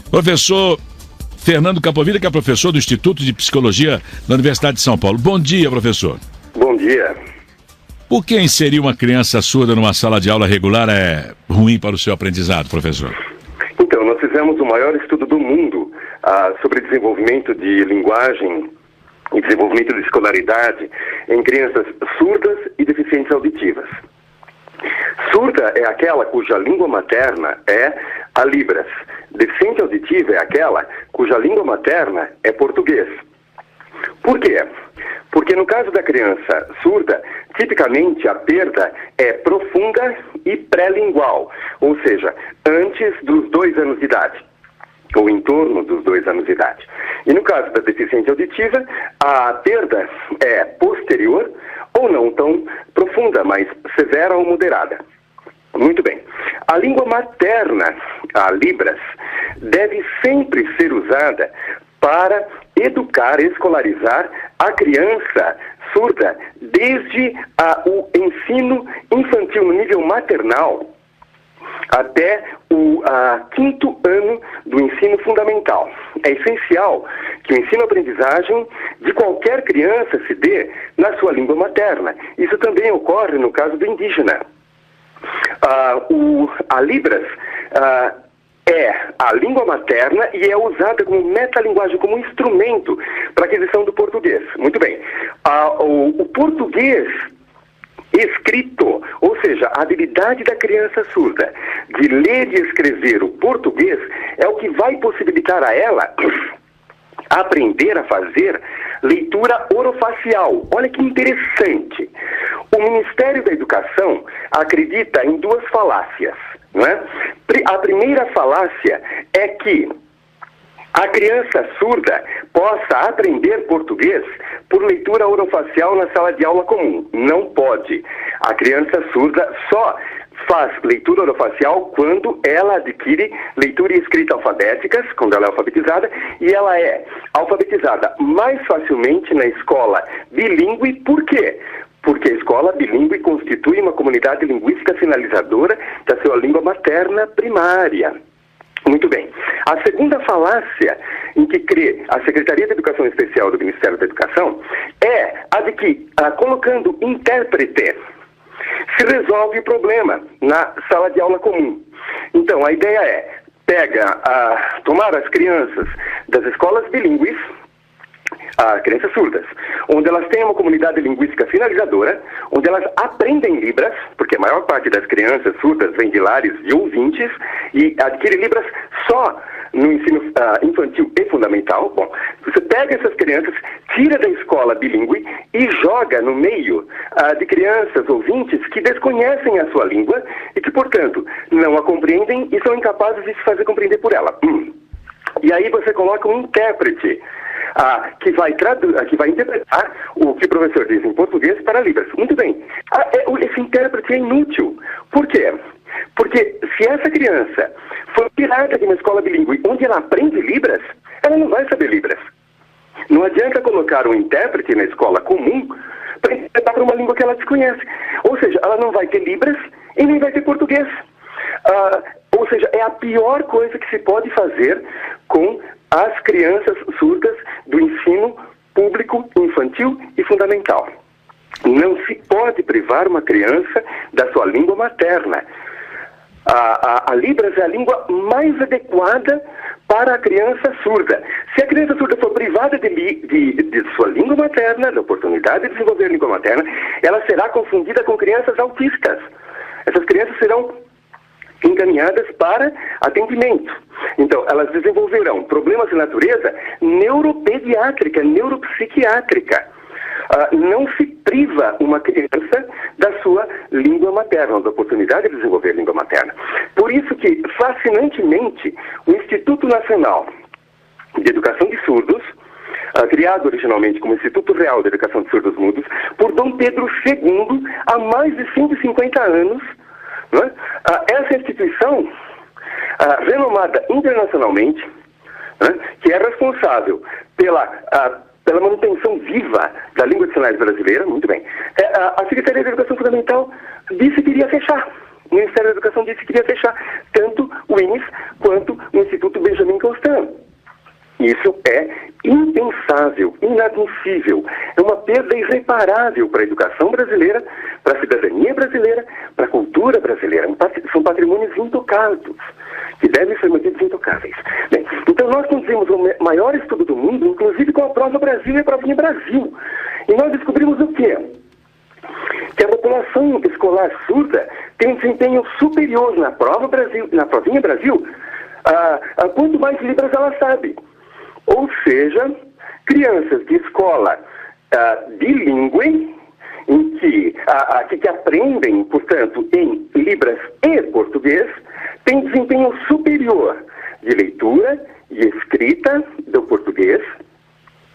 Professor Fernando Capovilla, que é professor do Instituto de Psicologia da Universidade de São Paulo. Bom dia, professor. Bom dia. Por que inserir uma criança surda numa sala de aula regular é ruim para o seu aprendizado, professor? Então, nós fizemos o maior estudo do mundo sobre desenvolvimento de linguagem e desenvolvimento de escolaridade em crianças surdas e deficientes auditivas. Surda é aquela cuja língua materna é a Libras. Deficiente auditiva é aquela cuja língua materna é português. Por quê? Porque no caso da criança surda, tipicamente a perda é profunda e pré-lingual, ou seja, antes dos 2 anos de idade, ou em torno dos 2 anos de idade. E no caso da deficiência auditiva, a perda é posterior ou não tão profunda, mas severa ou moderada. Muito bem. A língua materna, a Libras, deve sempre ser usada para educar, escolarizar a criança surda desde o ensino infantil no nível maternal até o 5º ano do ensino fundamental. É essencial que o ensino-aprendizagem de qualquer criança se dê na sua língua materna. Isso também ocorre no caso do indígena. A Libras é a língua materna e é usada como metalinguagem, como instrumento para a aquisição do português. Muito bem. O português escrito, ou seja, a habilidade da criança surda de ler e escrever o português é o que vai possibilitar a ela aprender a fazer leitura orofacial. Olha que interessante. o Ministério da Educação acredita em duas falácias, não é? A primeira falácia é que a criança surda possa aprender português por leitura orofacial na sala de aula comum. Não pode. A criança surda só faz leitura orofacial quando ela adquire leitura e escrita alfabéticas, quando ela é alfabetizada, e ela é alfabetizada mais facilmente na escola bilíngue. Por quê? Porque a escola bilíngue constitui uma comunidade linguística sinalizadora da sua língua materna primária. Muito bem. A segunda falácia em que crê a Secretaria de Educação Especial do Ministério da Educação é a de que, colocando intérprete, se resolve o problema na sala de aula comum. Então, a ideia é tomar as crianças das escolas bilíngues, crianças surdas, onde elas têm uma comunidade linguística sinalizadora, onde elas aprendem Libras, porque a maior parte das crianças surdas vem de lares de ouvintes e adquire Libras só no ensino infantil e fundamental. Bom, você pega essas crianças, tira da escola bilíngue e joga no meio de crianças ouvintes que desconhecem a sua língua e que, portanto, não a compreendem e são incapazes de se fazer compreender por ela. E aí você coloca um intérprete que vai interpretar o que o professor diz em português para Libras. Muito bem. Esse intérprete é inútil. Por quê? Porque se essa criança for tirada de uma escola bilíngue onde ela aprende Libras, ela não vai saber Libras. Não adianta colocar um intérprete na escola comum para interpretar para uma língua que ela desconhece. Ou seja, ela não vai ter Libras e nem vai ter português. Ou seja, é a pior coisa que se pode fazer com as crianças surdas do ensino público, infantil e fundamental. Não se pode privar uma criança da sua língua materna. A Libras é a língua mais adequada para a criança surda. Se a criança surda for privada de sua língua materna, da oportunidade de desenvolver a língua materna, ela será confundida com crianças autistas. Essas crianças serão encaminhadas para atendimento. Então, elas desenvolverão problemas de natureza neuropediátrica, neuropsiquiátrica. Não se priva uma criança da sua língua materna, da oportunidade de desenvolver a língua materna. Por isso que, fascinantemente, o Instituto Nacional de Educação de Surdos, criado originalmente como Instituto Real de Educação de Surdos Mudos, por Dom Pedro II, há mais de 150 anos, né? Essa instituição, renomada internacionalmente, né, que é responsável pela manutenção viva da língua de sinais brasileira, muito bem, a Secretaria de Educação Fundamental disse que iria fechar. O Ministério da Educação disse que iria fechar tanto o INES quanto o Instituto Benjamin Constant. Isso é impensável, inadmissível. É uma perda irreparável para a educação brasileira, para a cidadania brasileira, para a cultura brasileira. São patrimônios intocáveis, que devem ser mantidos intocáveis. Bem, então nós conduzimos o maior estudo do mundo, inclusive com a Prova Brasil e a Provinha Brasil. E nós descobrimos o quê? Que a população escolar surda tem um desempenho superior na Prova Brasil, na Provinha Brasil, quanto mais Libras ela sabe. Ou seja, crianças de escola bilíngue, em que aprendem, portanto, em Libras e português, têm desempenho superior de leitura e escrita do português,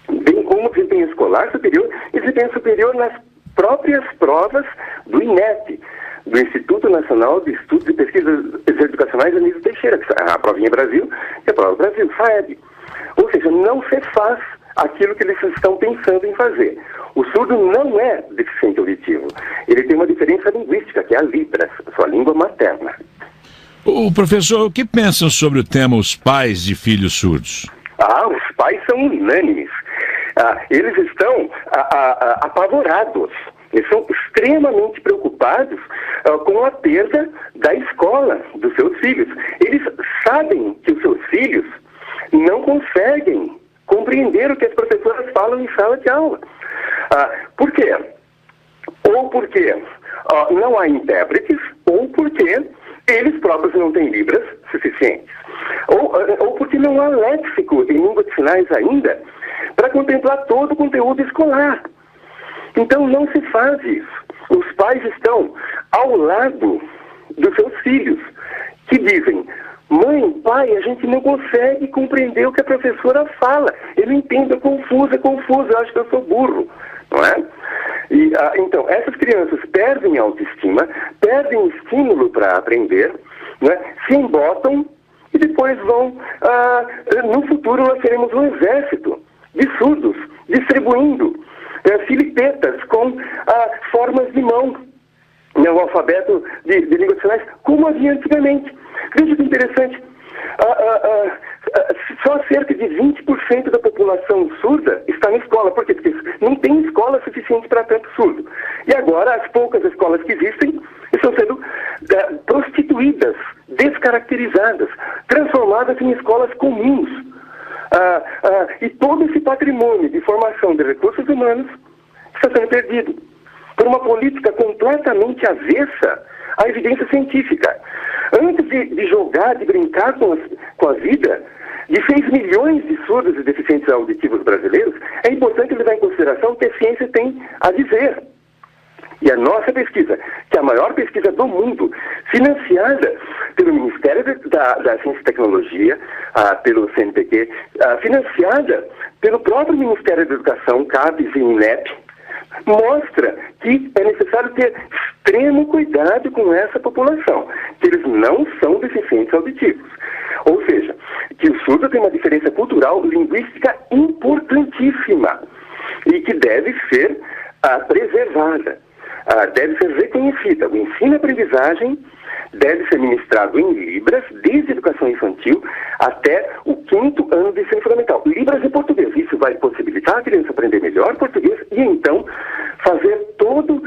bem como desempenho escolar superior e desempenho superior nas próprias provas do INEP, do Instituto Nacional de Estudos e Pesquisas Educacionais Anísio Teixeira, a Provinha Brasil e a Prova Brasil, FAEB. Ou seja, não se faz aquilo que eles estão pensando em fazer. O surdo não é deficiente auditivo. Ele tem uma diferença linguística, que é a Libras, a sua língua materna. O professor, o que pensam sobre o tema os pais de filhos surdos? Os pais são unânimes. Eles estão apavorados. Eles são extremamente preocupados com a perda da escola dos seus filhos. Eles sabem que os seus filhos não conseguem compreender o que as professoras falam em sala de aula. Por quê? Ou porque não há intérpretes, ou porque eles próprios não têm Libras suficientes. Ou porque não há léxico em língua de sinais ainda para contemplar todo o conteúdo escolar. Então não se faz isso. Os pais estão ao lado dos seus filhos, que dizem: mãe, pai, a gente não consegue compreender o que a professora fala. Eu não entendo, é confuso, eu acho que eu sou burro, não é? E, então, essas crianças perdem autoestima, perdem estímulo para aprender, né? Se embotam e depois vão... no futuro nós teremos um exército de surdos distribuindo filipetas com formas de mão, o alfabeto de línguas de sinais, como havia antigamente. Veja que interessante, só cerca de 20% da população surda está na escola. Por quê? Porque não tem escola suficiente para tanto surdo. E agora, as poucas escolas que existem estão sendo prostituídas, descaracterizadas, transformadas em escolas comuns. E todo esse patrimônio de formação de recursos humanos está sendo perdido por uma política completamente avessa à evidência científica. Antes de jogar, de brincar com a vida de 6 milhões de surdos e deficientes auditivos brasileiros, é importante levar em consideração o que a ciência tem a dizer. E a nossa pesquisa, que é a maior pesquisa do mundo, financiada pelo Ministério da Ciência e Tecnologia, pelo CNPq, financiada pelo próprio Ministério da Educação, CAPES e INEP, mostra que é necessário ter extremo cuidado com essa população, que eles não são deficientes auditivos. Ou seja, que o surdo tem uma diferença cultural, linguística importantíssima e que deve ser preservada, deve ser reconhecida. O ensino-aprendizagem deve ser ministrado em Libras, desde a educação infantil até o 5º ano de ensino fundamental. Libras e português. Isso vai possibilitar a criança aprender melhor português e então fazer todo,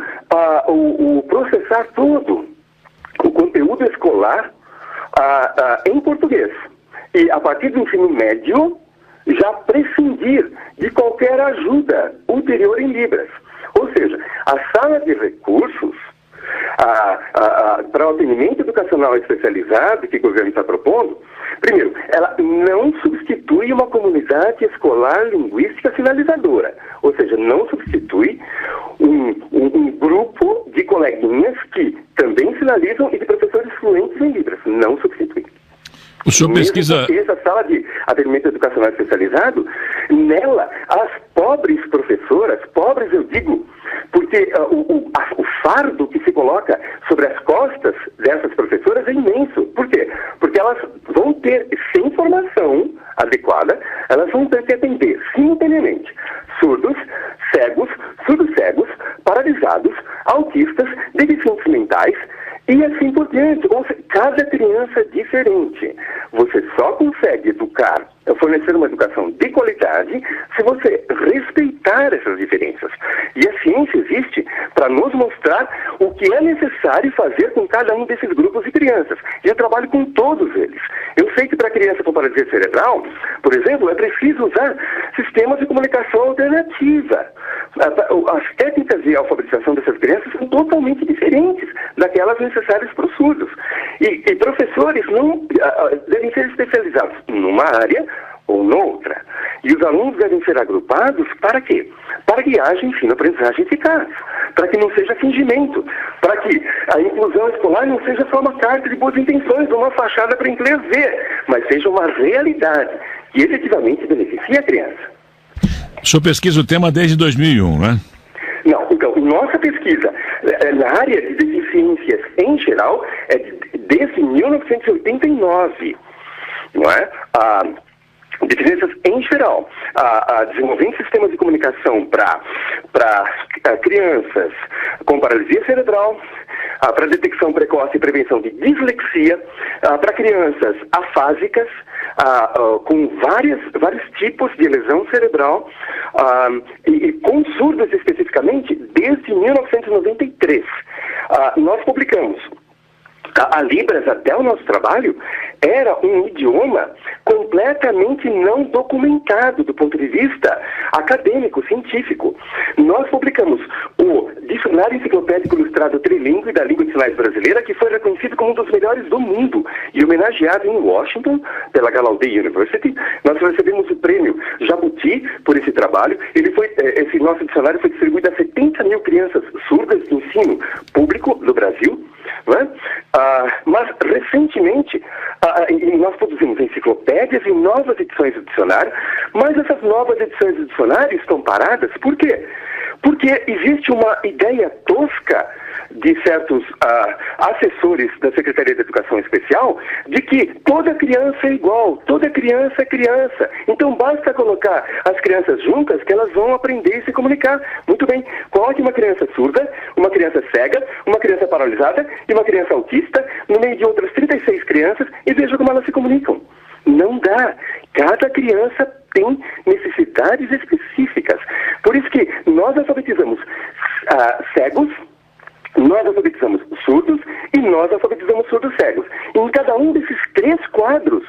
processar todo o conteúdo escolar em português. E a partir do ensino médio, já prescindir de qualquer ajuda ulterior em Libras. Ou seja, a sala de recursos para o atendimento educacional especializado que o governo está propondo, primeiro, ela não substitui uma comunidade escolar linguística sinalizadora, ou seja, não substitui um grupo de coleguinhas que também sinalizam e de professores fluentes em Libras, não substitui. O senhor pesquisa... Essa sala de atendimento educacional especializado, nela, as pobres professoras, pobres eu digo, porque o fardo que se coloca sobre as costas dessas professoras é imenso. Por quê? Porque elas vão ter, sem formação adequada, elas vão ter que atender simultaneamente surdos cegos, paralisados, autistas, deficientes mentais, e assim por diante. Ou seja, cada criança é diferente. Você só consegue educar, fornecer uma educação de qualidade, se você respeitar essas diferenças. E a ciência existe para nos mostrar o que é necessário fazer com cada um desses grupos de crianças. E eu trabalho com todos eles. Eu sei que para criança com paralisia cerebral, por exemplo, é preciso usar sistemas de comunicação alternativa. As técnicas de alfabetização dessas crianças são totalmente diferentes daquelas necessárias para os surdos. E professores não devem ser especializados numa área ou noutra. E os alunos devem ser agrupados para quê? Para que haja ensino-aprendizagem eficaz, para que não seja fingimento, para que a inclusão escolar não seja só uma carta de boas intenções, uma fachada para inglês ver, mas seja uma realidade que efetivamente beneficie a criança. O senhor pesquisa o tema desde 2001, né? Não, então, nossa pesquisa na área de deficiências em geral é desde 1989, não é? Deficiências em geral, desenvolvendo sistemas de comunicação para crianças com paralisia cerebral, para detecção precoce e prevenção de dislexia, para crianças afásicas, com vários tipos de lesão cerebral, e com surdos especificamente, desde 1993. Nós publicamos. A Libras, até o nosso trabalho, era um idioma completamente não documentado do ponto de vista acadêmico, científico. Nós publicamos o Dicionário Enciclopédico Ilustrado Trilingue da Língua de Sinais Brasileira, que foi reconhecido como um dos melhores do mundo e homenageado em Washington pela Gallaudet University. Nós recebemos o prêmio Jabuti por esse trabalho. Esse nosso dicionário foi distribuído a 70 mil crianças surdas de ensino público do Brasil. Né? Mas, recentemente, nós produzimos enciclopédias e novas edições do dicionário, mas essas novas edições do dicionário estão paradas. Por quê? Porque existe uma ideia tosca de certos assessores da Secretaria de Educação Especial de que toda criança é igual, toda criança é criança. Então basta colocar as crianças juntas que elas vão aprender e se comunicar. Muito bem, coloque uma criança surda, uma criança cega, uma criança paralisada e uma criança autista no meio de outras 36 crianças e veja como elas se comunicam. Não dá. Cada criança tem necessidades específicas. Por isso que nós alfabetizamos cegos, nós alfabetizamos surdos e nós alfabetizamos surdos cegos. Em cada um desses 3 quadros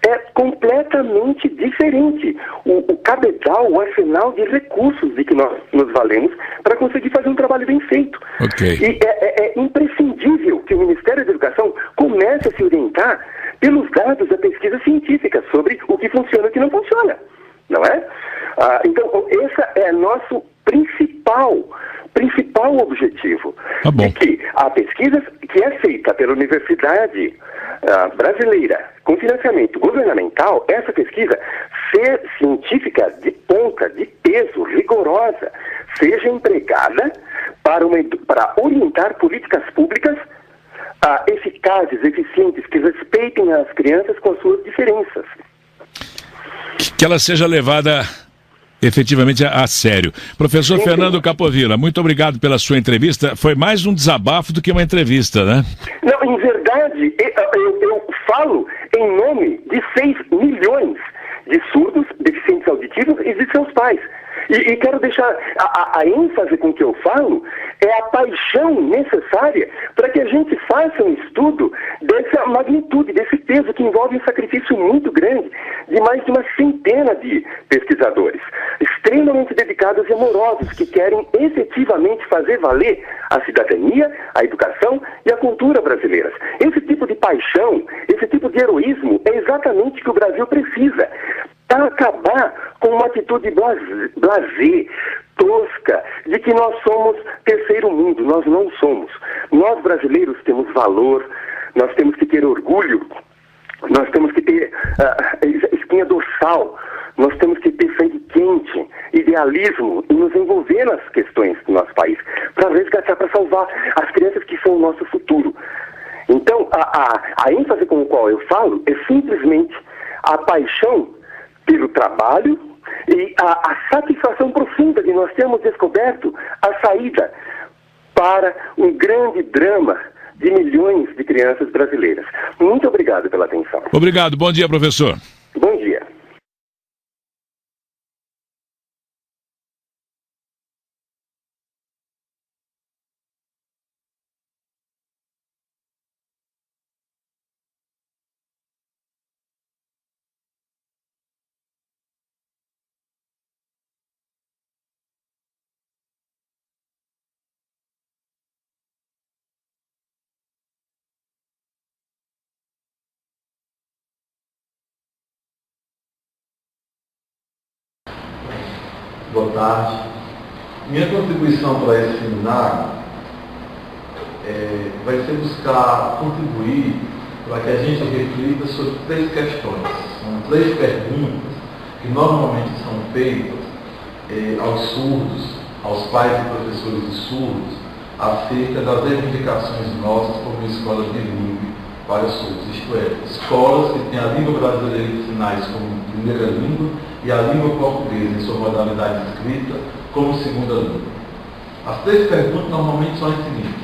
é completamente diferente o cabedal, o arsenal de recursos de que nós nos valemos para conseguir fazer um trabalho bem feito. Okay. E é imprescindível que o Ministério da Educação comece a se orientar pelos dados da pesquisa científica sobre o que funciona e o que não funciona. Não é? Então, esse é nosso principal objetivo. Tá bom. De que a pesquisa que é feita pela Universidade Brasileira com financiamento governamental, essa pesquisa ser científica de ponta, de peso, rigorosa, seja empregada para orientar políticas públicas eficazes, eficientes, que respeitem as crianças com as suas diferenças. Que ela seja levada efetivamente a sério. Professor Fernando Capovilla, muito obrigado pela sua entrevista. Foi mais um desabafo do que uma entrevista, né? Não, em verdade, eu falo em nome de 6 milhões de surdos, deficientes auditivos e de seus pais. E quero deixar a ênfase com que eu falo é a paixão necessária para que a gente faça um estudo dessa magnitude, desse peso que envolve um sacrifício muito grande de mais de uma centena de pesquisadores, extremamente dedicados e amorosos, que querem efetivamente fazer valer a cidadania, a educação e a cultura brasileiras. Esse tipo de paixão, esse tipo de heroísmo é exatamente o que o Brasil precisa para acabar com uma atitude blasé, tosca, de que nós somos terceiro mundo. Nós não somos. Nós brasileiros temos valor, nós temos que ter orgulho, nós temos que ter espinha dorsal, nós temos que ter sangue quente, idealismo e nos envolver nas questões do nosso país, para resgatar, para salvar as crianças que são o nosso futuro. Então, a ênfase com a qual eu falo é simplesmente a paixão pelo trabalho e a satisfação profunda de nós termos descoberto a saída para um grande drama de milhões de crianças brasileiras. Muito obrigado pela atenção. Obrigado. Bom dia, professor. Bom dia. Boa tarde. Minha contribuição para esse seminário vai ser buscar contribuir para que a gente reflita sobre 3 questões. São 3 perguntas que normalmente são feitas aos surdos, aos pais e professores de surdos, acerca das reivindicações nossas como escolas bilíngue para surdos, isto é, escolas que têm a língua brasileira de sinais como primeira língua e a língua portuguesa em sua modalidade escrita como segunda língua. As 3 perguntas normalmente são as seguintes: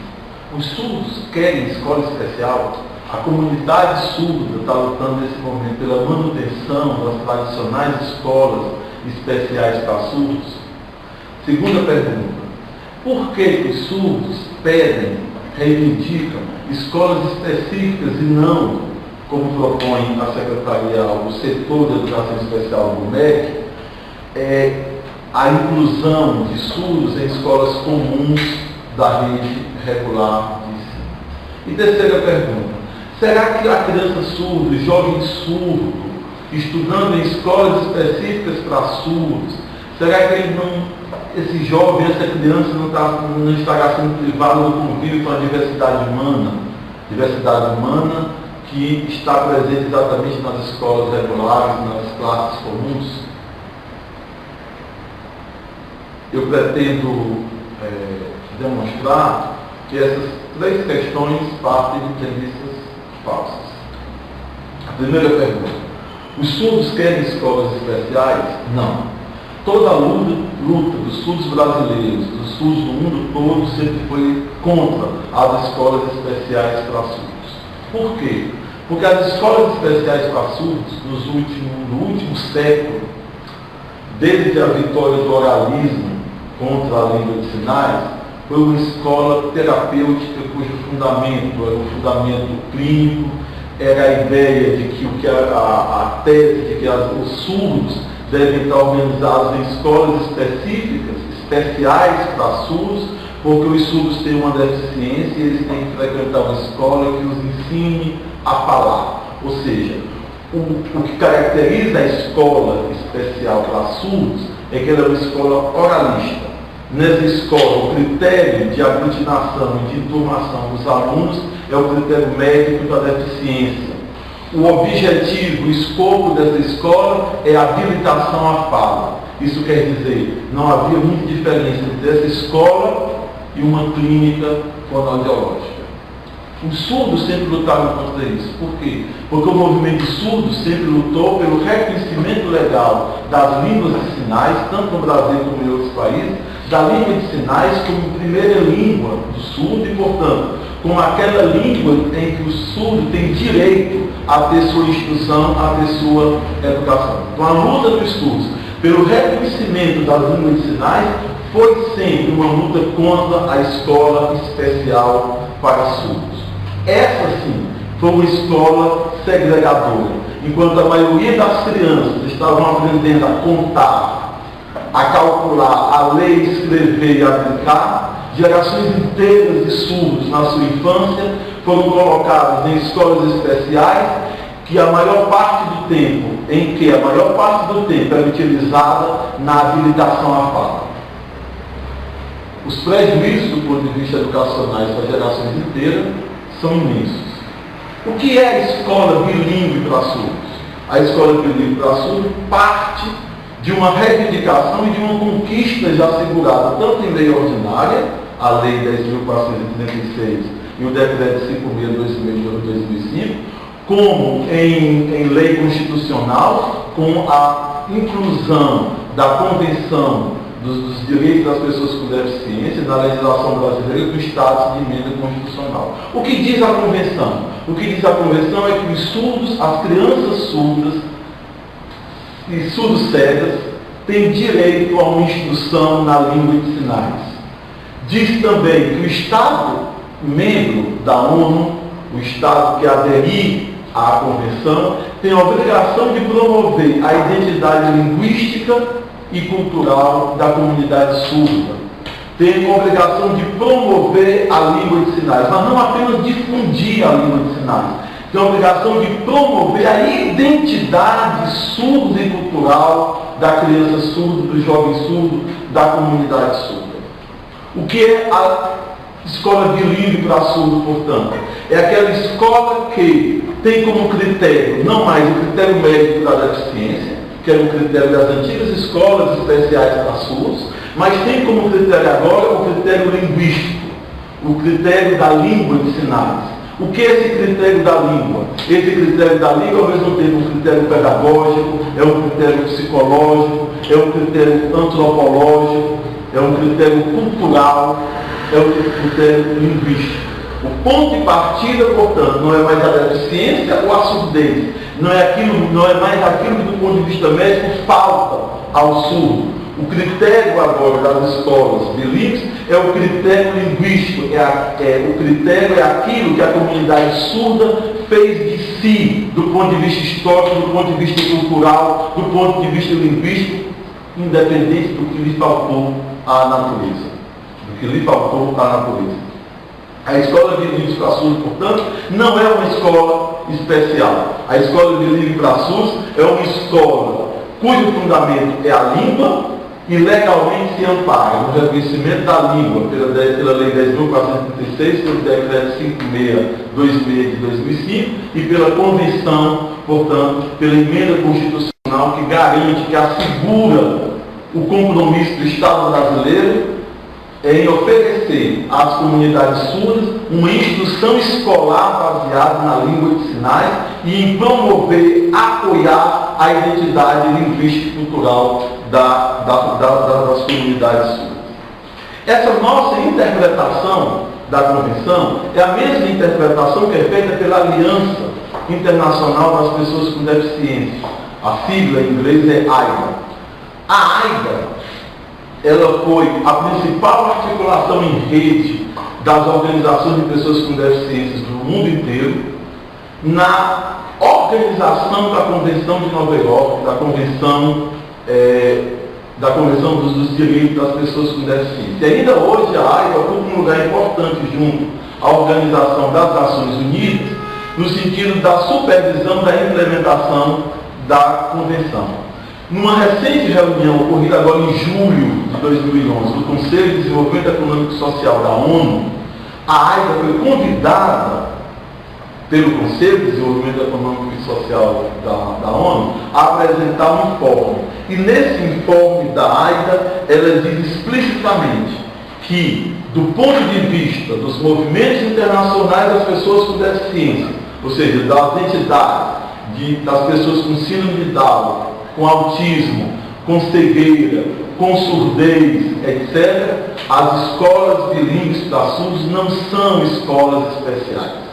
os surdos querem escola especial? A comunidade surda está lutando nesse momento pela manutenção das tradicionais escolas especiais para surdos? Segunda pergunta: por que os surdos pedem, reivindicam escolas específicas e não como propõe a secretarial do setor de educação especial do MEC, é a inclusão de surdos em escolas comuns da rede regular de ensino. E terceira pergunta: será que a criança surda, o jovem surdo, estudando em escolas específicas para surdos, será que esse jovem, essa criança não estará sendo privado do convívio com a diversidade humana que está presente exatamente nas escolas regulares, nas classes comuns? Eu pretendo demonstrar que essas três questões partem de premissas falsas. A primeira pergunta: os surdos querem escolas especiais? Não. Toda a luta dos surdos brasileiros, dos surdos do mundo todo, sempre foi contra as escolas especiais para surdos. Por quê? Porque as escolas especiais para surdos, no último século, desde a vitória do oralismo contra a língua de sinais, foi uma escola terapêutica cujo fundamento era o fundamento clínico, era a ideia de que a tese de que os surdos devem estar organizados em escolas especiais para surdos, porque os surdos têm uma deficiência e eles têm que frequentar uma escola que os ensine a falar. Ou seja, o que caracteriza a escola especial para surdos é que ela é uma escola oralista. Nessa escola, o critério de aglutinação e de enturmação dos alunos é o critério médico da deficiência. O objetivo, o escopo dessa escola é a habilitação à fala. Isso quer dizer, não havia muita diferença entre essa escola e uma clínica fonoaudiológica. Os surdos sempre lutaram contra isso. Por quê? Porque o movimento surdo sempre lutou pelo reconhecimento legal das línguas de sinais, tanto no Brasil como em outros países, da língua de sinais como primeira língua do surdo e, portanto, como aquela língua em que o surdo tem direito a ter sua instrução, a ter sua educação. Então, a luta dos surdos pelo reconhecimento das línguas de sinais foi sempre uma luta contra a escola especial para surdos. Essa, sim, foi uma escola segregadora. Enquanto a maioria das crianças estavam aprendendo a contar, a calcular, a ler, escrever e aplicar, gerações inteiras de surdos na sua infância foram colocadas em escolas especiais que a maior parte do tempo era utilizada na habilitação à fala. Os prejuízos do ponto de vista educacional para gerações inteiras são imensos. O que é a escola bilíngue para surdos? A escola bilíngue para surdos parte de uma reivindicação e de uma conquista já assegurada tanto em lei ordinária, a Lei 10.436 e o Decreto 5.626 de 2005, como em lei constitucional, com a inclusão da Convenção dos Direitos das Pessoas com Deficiência na legislação brasileira do status de emenda constitucional. O que diz a Convenção? O que diz a Convenção é que os surdos, as crianças surdas e surdos cegas têm direito a uma instrução na língua de sinais. Diz também que o Estado membro da ONU, o Estado que aderir à Convenção, tem a obrigação de promover a identidade linguística e cultural da comunidade surda. Tem a obrigação de promover a língua de sinais, mas não apenas difundir a língua de sinais. Tem a obrigação de promover a identidade surda e cultural da criança surda, do jovem surdo, da comunidade surda. O que é a escola bilíngue para surdo, portanto? É aquela escola que tem como critério, não mais o critério médico da deficiência, que era o critério das antigas escolas especiais para surdos, mas tem como critério agora o critério linguístico, o critério da língua de sinais. O que é esse critério da língua? Esse critério da língua, ao mesmo tempo, um critério pedagógico, é um critério psicológico, é um critério antropológico, é um critério cultural, é um critério linguístico. O ponto de partida, portanto, não é mais a deficiência ou a surdez, não é mais aquilo que, do ponto de vista médico, falta ao surdo. O critério agora das escolas bilíngues é o critério linguístico, o critério é aquilo que a comunidade surda fez de si, do ponto de vista histórico, do ponto de vista cultural, do ponto de vista linguístico, independente do que lhe faltou à natureza. A escola bilíngue para surdos, portanto, não é uma escola especial. A escola bilíngue para surdos é uma escola cujo fundamento é a língua e legalmente se ampara no reconhecimento da língua pela Lei 10.436, pelo Decreto 5626 de 2005 e pela Convenção, portanto, pela Emenda Constitucional que garante, que assegura o compromisso do Estado brasileiro em oferecer às comunidades surdas uma instrução escolar baseada na língua de sinais e em promover, apoiar a identidade linguística e cultural das comunidades surdas. Essa nossa interpretação da Convenção é a mesma interpretação que é feita pela Aliança Internacional das Pessoas com Deficiência. A sigla em inglês é AIDA. A AIDA, ela foi a principal articulação em rede das organizações de pessoas com deficiências do mundo inteiro na organização da Convenção de Nova York, da Convenção dos Direitos das Pessoas com Deficiência. E ainda hoje a AIDA ocupa um lugar importante junto à Organização das Nações Unidas, no sentido da supervisão da implementação da Convenção. Numa recente reunião ocorrida agora em julho de 2011 do Conselho de Desenvolvimento Econômico e Social da ONU, a AIDA foi convidada pelo Conselho de Desenvolvimento Econômico e Social da ONU a apresentar um informe. E nesse informe da AIDA, ela diz explicitamente que, do ponto de vista dos movimentos internacionais das pessoas com deficiência, ou seja, das entidades, das pessoas com síndrome de Down, com autismo, com cegueira, com surdez, etc., as escolas bilíngues para surdos não são escolas especiais.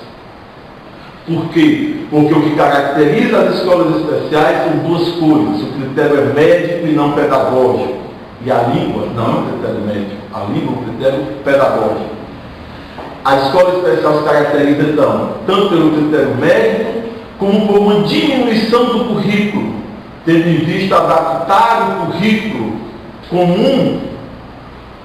Por quê? Porque o que caracteriza as escolas especiais são duas coisas. O critério é médico e não pedagógico. E a língua não é um critério médico. A língua é um critério pedagógico. A escola especial se caracteriza, então, tanto pelo critério médico, como por uma diminuição do currículo, tendo em vista adaptar o currículo comum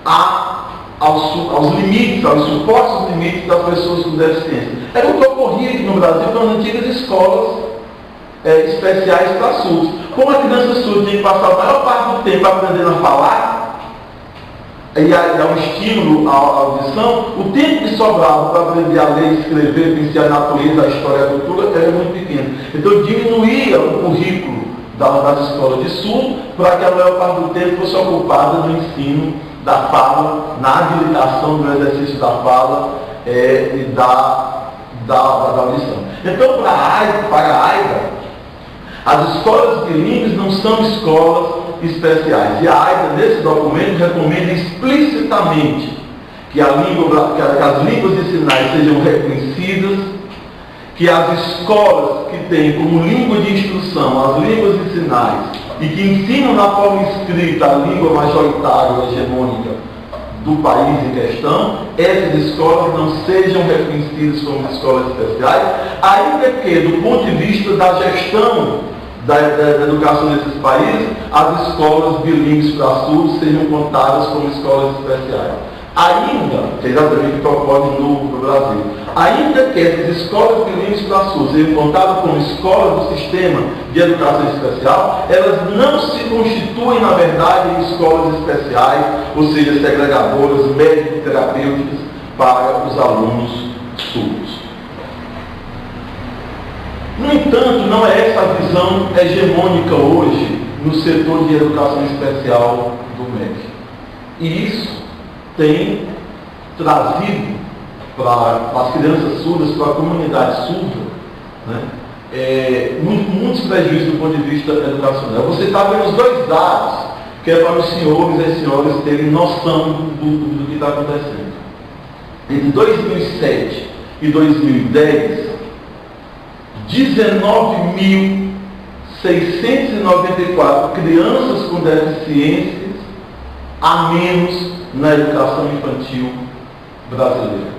aos limites, aos supostos limites das pessoas com deficiência. Era o que ocorria aqui no Brasil com as antigas escolas especiais para surdos. Como a criança surda tem que passar a maior parte do tempo aprendendo a falar, e há um estímulo à audição, o tempo que sobrava para aprender a ler, escrever, conhecer a natureza, a história, a cultura, era muito pequeno. Então diminuía o currículo das escolas de surdo para que a maior parte do tempo fosse ocupada no ensino da fala, na habilitação do exercício da fala e da audição. Então, para a AIDA, as escolas bilíngues não são escolas especiais. E a AIDA, nesse documento, recomenda explicitamente que as línguas de sinais sejam reconhecidas, que as escolas que têm como língua de instrução as línguas de sinais e que ensinam na forma escrita a língua majoritária hegemônica do país em questão, essas escolas não sejam reconhecidas como escolas especiais, ainda que, do ponto de vista da gestão da educação nesses países, as escolas bilíngues para surdos sejam contadas como escolas especiais. Ainda, que é exatamente o que ocorre no Brasil, ainda que essas escolas bilíngues para surdos sejam contadas como escolas do sistema de educação especial, elas não se constituem, na verdade, em escolas especiais, ou seja, segregadoras, médico-terapêuticas para os alunos surdos. No entanto, não é essa a visão hegemônica hoje no setor de educação especial do MEC. E isso tem trazido para as crianças surdas, para a comunidade surda, né, muitos prejuízos do ponto de vista educacional. Você está vendo os dois dados, que é para os senhores e as senhoras terem noção do que está acontecendo. Entre 2007 e 2010, 19.694 crianças com deficiências a menos na educação infantil brasileira.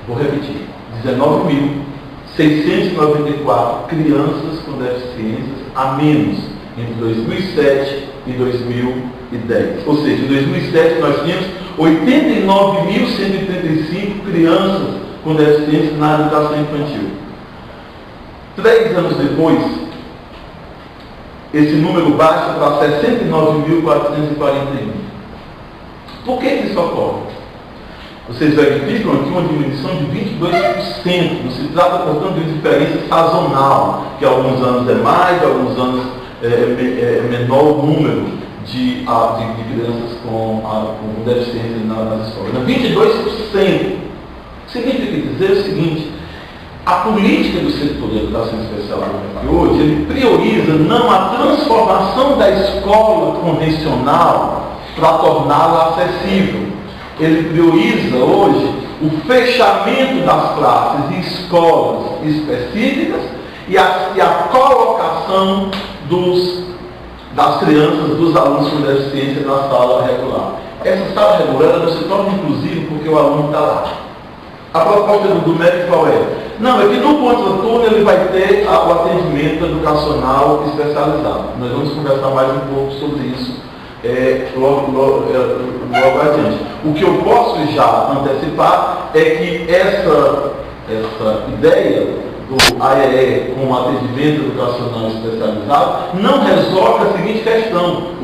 Vou repetir, 19.694 crianças com deficiências a menos entre 2007 e 2010. Ou seja, em 2007 nós tínhamos 89.135 crianças com deficiência na educação infantil. 3 anos depois, esse número baixa para 69.441. Por que isso ocorre? Vocês verificam aqui uma diminuição de 22%. Não se trata, portanto, de diferença sazonal, que alguns anos é mais, alguns anos é menor o número de crianças com deficiência nas escolas. 22%. Significa dizer o seguinte: a política do setor de educação especial de hoje, ele prioriza não a transformação da escola convencional para torná-la acessível. Ele prioriza hoje o fechamento das classes e escolas específicas e a colocação das crianças, dos alunos com deficiência na sala regular. Essa sala regular não se torna inclusiva porque o aluno está lá. A proposta do médico qual é? Não, é que no contraturno ele vai ter o atendimento educacional especializado. Nós vamos conversar mais um pouco sobre isso logo adiante. O que eu posso já antecipar é que essa ideia do AEE com atendimento educacional especializado não resolve a seguinte questão: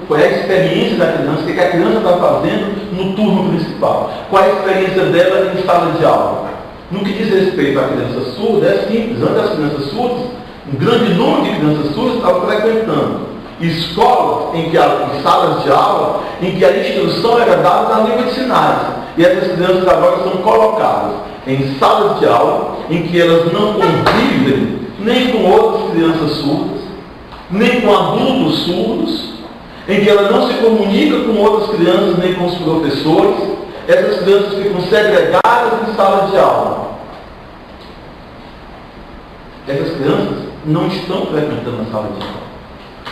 qual é a experiência da criança, o que a criança está fazendo no turno principal, qual é a experiência dela em sala de aula. No que diz respeito à criança surda, é simples. Antes das crianças surdas, um grande número de crianças surdas estavam frequentando escolas em salas de aula em que a instrução era dada na língua de sinais. E essas crianças agora são colocadas em salas de aula em que elas não convivem nem com outras crianças surdas, nem com adultos surdos, em que ela não se comunica com outras crianças nem com os professores. Essas crianças ficam segregadas em sala de aula. Essas crianças não estão frequentando a sala de aula.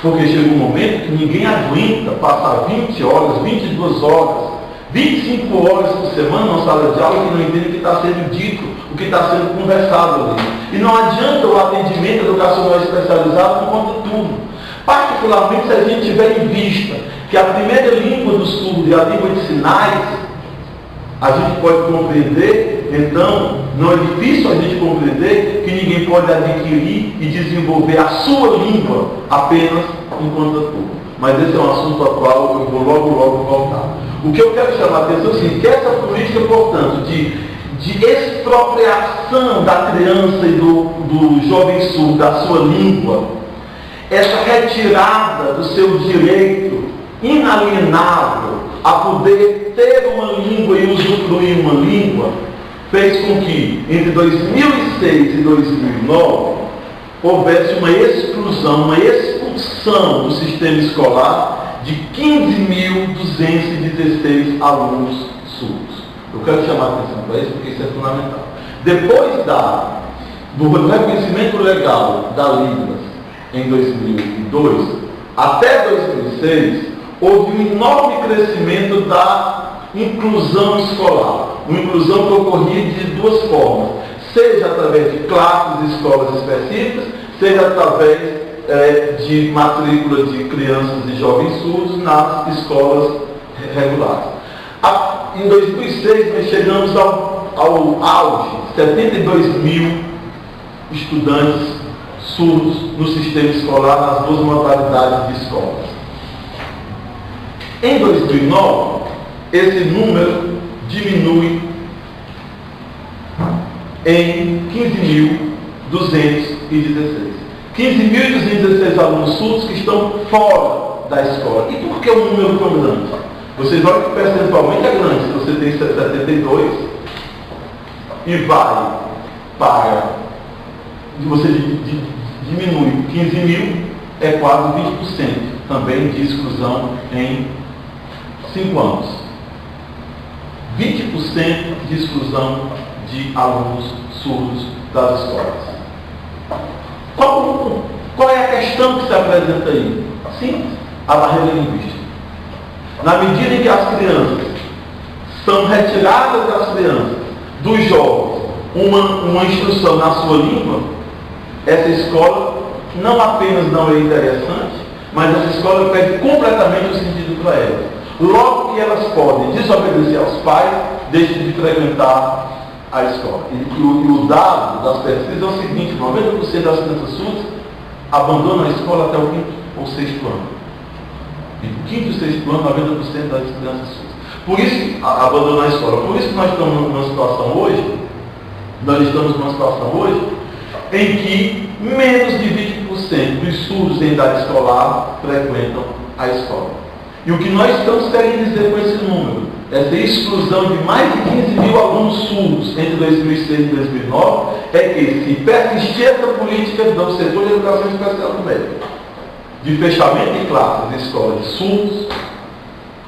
Porque chega um momento que ninguém aguenta passar 20 horas, 22 horas, 25 horas por semana numa sala de aula que não entende o que está sendo dito, o que está sendo conversado ali. E não adianta o atendimento educacional especializado por conta de tudo. Particularmente se a gente tiver em vista que a primeira língua do surdo é a língua de sinais, a gente pode compreender, então, não é difícil a gente compreender que ninguém pode adquirir e desenvolver a sua língua apenas enquanto tudo. Mas esse é um assunto ao qual eu vou logo voltar. O que eu quero chamar a atenção é o seguinte: que essa política, portanto, de expropriação da criança e do jovem surdo da sua língua, essa retirada do seu direito inalienável a poder ter uma língua e usufruir uma língua, fez com que, entre 2006 e 2009, houvesse uma exclusão, uma expulsão do sistema escolar de 15.216 alunos surdos. Eu quero chamar a atenção para isso porque isso é fundamental. Depois do reconhecimento legal da Libras em 2002, até 2006, houve um enorme crescimento da inclusão escolar. Uma inclusão que ocorria de duas formas: seja através de classes e escolas específicas, seja através de matrícula de crianças e jovens surdos nas escolas regulares. Em 2006, nós chegamos ao auge, 72 mil estudantes surdos no sistema escolar, nas duas modalidades de escolas. Em 2009, esse número diminui em 15.216. 15.216 alunos surdos que estão fora da escola. E por que o número tão grande? Vocês olham que percentualmente é grande. Se você tem 72 e vai para... você diminui 15 mil, é quase 20% também de exclusão em 5 anos. 20% de exclusão de alunos surdos das escolas. Qual é a questão que se apresenta aí? Sim, a barreira linguística. Na medida em que as crianças são retiradas das crianças, dos jovens, uma instrução na sua língua, essa escola não apenas não é interessante, mas essa escola perde completamente o sentido para elas. Logo que elas podem desobedecer aos pais, deixam de frequentar a escola. E o dado das pesquisas é o seguinte: 90% das crianças surdas abandonam a escola até o 5º ou 6º ano. E no 5º e 6º ano, 90% das crianças surdas. Por isso, abandonar a escola. Por isso que nós estamos numa situação hoje, em que menos de 20% dos surdos em idade escolar frequentam a escola. E o que nós estamos querendo dizer com esse número? Essa exclusão de mais de 15 mil alunos surdos entre 2006 e 2009 é que, se persistir essa política do setor de educação especial do médico, de fechamento de classes de escolas de surdos,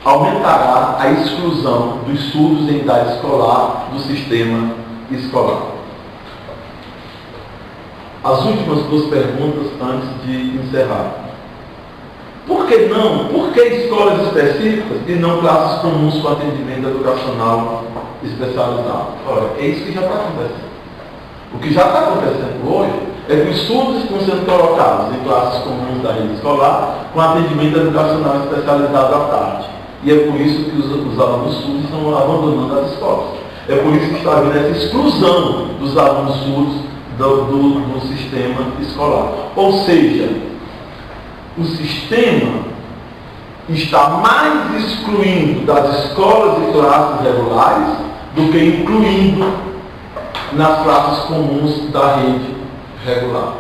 aumentará a exclusão dos surdos em idade escolar do sistema escolar. As últimas 2 perguntas antes de encerrar. Por que não? Por que escolas específicas e não classes comuns com atendimento educacional especializado? Olha, é isso que já está acontecendo. O que já está acontecendo hoje é que os surdos estão sendo colocados em classes comuns da rede escolar com atendimento educacional especializado à tarde. E é por isso que os alunos surdos estão abandonando as escolas. É por isso que está havendo essa exclusão dos alunos surdos do sistema escolar. Ou seja, o sistema está mais excluindo das escolas e classes regulares do que incluindo nas classes comuns da rede regular.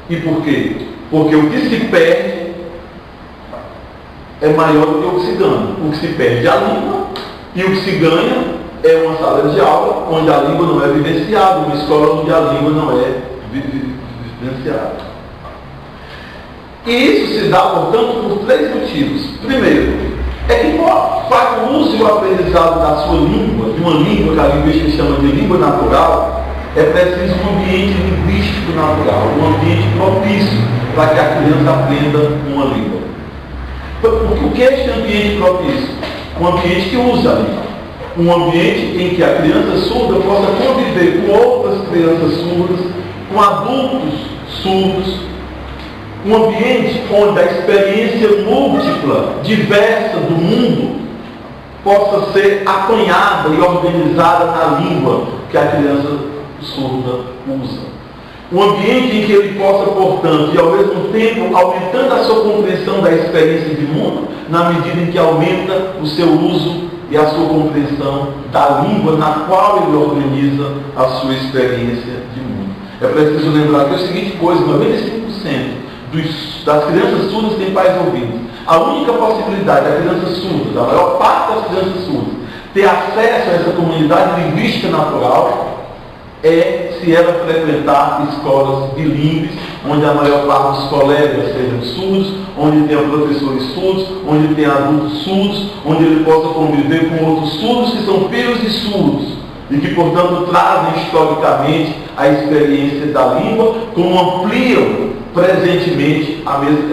E por quê? Porque o que se perde é maior do que o que se ganha. O que se perde é a língua e o que se ganha é uma sala de aula onde a língua não é vivenciada, uma escola onde a língua não é vivenciada. E isso se dá, portanto, por 3 motivos. Primeiro, é que para o uso e o aprendizado da sua língua, de uma língua que a linguística chama de língua natural, é preciso um ambiente linguístico natural, um ambiente propício para que a criança aprenda uma língua. O que é este ambiente propício? Um ambiente que usa a língua. Um ambiente em que a criança surda possa conviver com outras crianças surdas, com adultos surdos, um ambiente onde a experiência múltipla, diversa do mundo possa ser apanhada e organizada na língua que a criança surda usa. Um ambiente em que ele possa, portanto, e ao mesmo tempo aumentando a sua compreensão da experiência de mundo, na medida em que aumenta o seu uso e a sua compreensão da língua na qual ele organiza a sua experiência de mundo. É preciso lembrar que é a seguinte coisa: 95% das crianças surdas têm pais ouvintes. A única possibilidade da criança surda, da maior parte das crianças surdas, ter acesso a essa comunidade linguística natural é se ela frequentar escolas bilíngues, onde a maior parte dos colegas sejam surdos, onde tenha professores surdos, onde tenha adultos surdos, onde ele possa conviver com outros surdos que são filhos de surdos e que, portanto, trazem historicamente a experiência da língua, como ampliam presentemente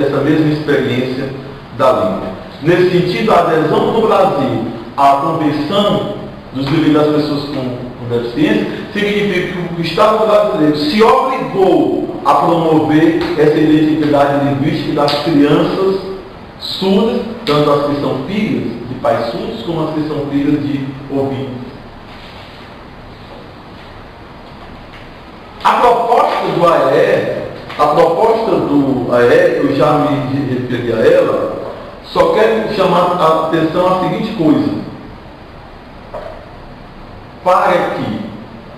essa mesma experiência da língua. Nesse sentido, a adesão do Brasil à Convenção dos Direitos das Pessoas com Deficiência significa que o Estado brasileiro se obrigou a promover essa identidade linguística das crianças surdas, tanto as que são filhas de pais surdos como as que são filhas de ouvintes. A proposta do AE, eu já me referi a ela, só quero chamar a atenção à seguinte coisa: para que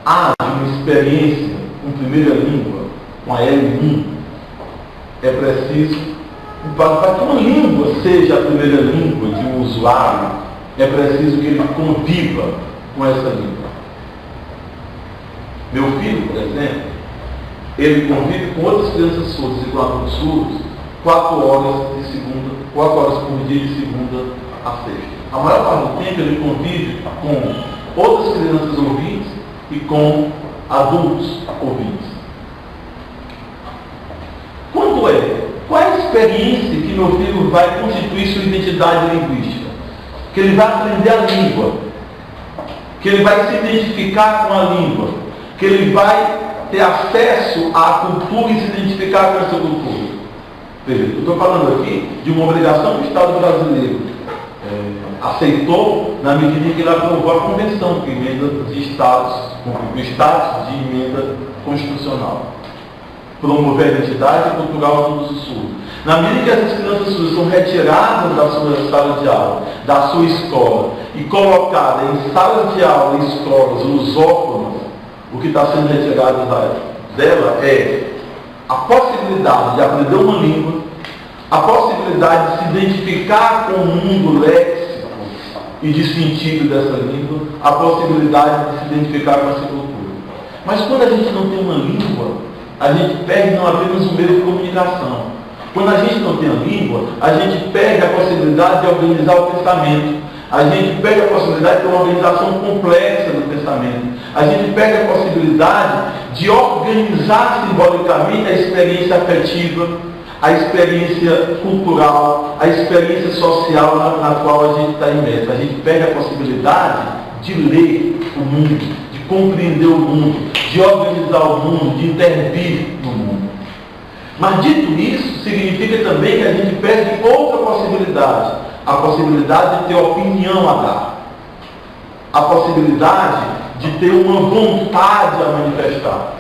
haja uma experiência com primeira língua, com a L1, é preciso, para que uma língua seja a primeira língua de um usuário, é preciso que ele conviva com essa língua. Meu filho, por exemplo, ele convive com outras crianças surdas e com adultos surdos 4 horas por dia, de segunda a sexta. A maior parte do tempo ele convive com outras crianças ouvintes e com adultos ouvintes. Qual é a experiência que meu filho vai constituir sua identidade linguística? Que ele vai aprender a língua, que ele vai se identificar com a língua, que ele vai ter acesso à cultura e se identificar com essa cultura. Veja, eu estou falando aqui de uma obrigação que o Estado brasileiro aceitou na medida em que ele aprovou a Convenção de Emenda de Estados, o status de emenda constitucional. Promover a identidade cultural todos os surdos. Na medida que essas crianças surdas são retiradas da sua sala de aula, da sua escola, e colocadas em salas de aula e escolas lusófonas, o que está sendo retirado dela é a possibilidade de aprender uma língua, a possibilidade de se identificar com o mundo léxico e de sentido dessa língua, a possibilidade de se identificar com essa cultura. Mas quando a gente não tem uma língua, a gente perde não apenas um meio de comunicação. Quando a gente não tem a língua, a gente perde a possibilidade de organizar o pensamento. A gente perde a possibilidade de ter uma organização complexa do pensamento. A gente perde a possibilidade de organizar simbolicamente a experiência afetiva, a experiência cultural, a experiência social na qual a gente está imerso. A gente perde a possibilidade de ler o mundo, de compreender o mundo, de organizar o mundo, de intervir no mundo. Mas dito isso, significa também que a gente perde outra possibilidade, a possibilidade de ter opinião a dar, a possibilidade de ter uma vontade a manifestar.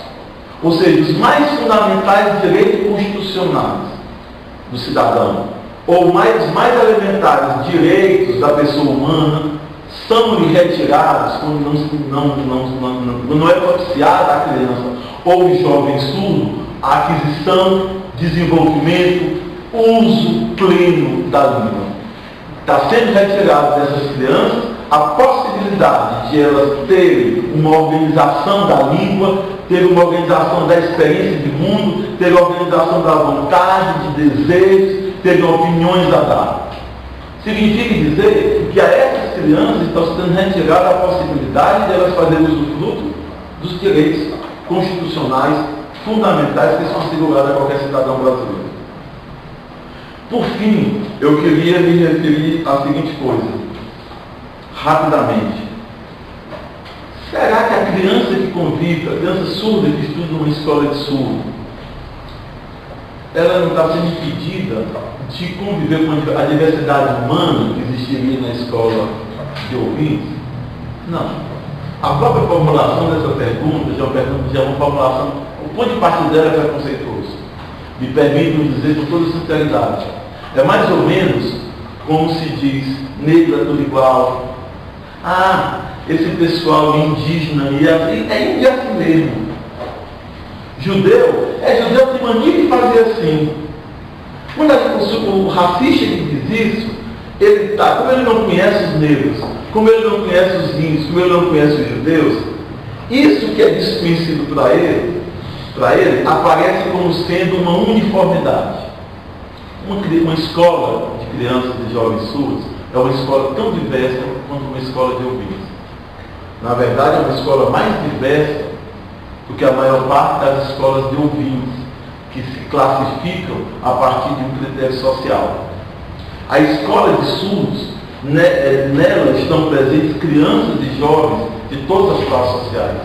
Ou seja, os mais fundamentais direitos constitucionais do cidadão, ou os mais elementares direitos da pessoa humana, são-lhe retirados quando não é propiciada à criança ou o jovem surdo a aquisição, desenvolvimento, uso pleno da língua. Está sendo retirado dessas crianças a possibilidade de elas terem uma organização da língua, ter uma organização da experiência de mundo, ter uma organização da vontade, de desejos, ter opiniões a dar. Significa dizer que a essas crianças está sendo retirada a possibilidade de elas fazerem usufruto dos direitos constitucionais fundamentais que são assegurados a qualquer cidadão brasileiro. Por fim, eu queria me referir à seguinte coisa, rapidamente. Será que a criança que convive, a criança surda que estuda numa escola de surdo, ela não está sendo impedida de conviver com a diversidade humana que existiria na escola de ouvintes? Não. A própria formulação dessa pergunta já é uma formulação, o ponto de partida dela é preconceituoso. Me permitam dizer com toda sinceridade. É mais ou menos como se diz, negro é tudo igual. Esse pessoal indígena é índio assim mesmo. Judeu tem mania de fazer assim. Quando o racista que diz isso, como ele não conhece os negros, como ele não conhece os índios, como ele não conhece os judeus, isso que é desconhecido para ele aparece como sendo uma uniformidade. Uma escola de crianças e jovens surdos é uma escola tão diversa quanto uma escola de ouvintes. Na verdade, é uma escola mais diversa do que a maior parte das escolas de ouvintes, que se classificam a partir de um critério social. A escola de surdos, nela estão presentes crianças e jovens de todas as classes sociais,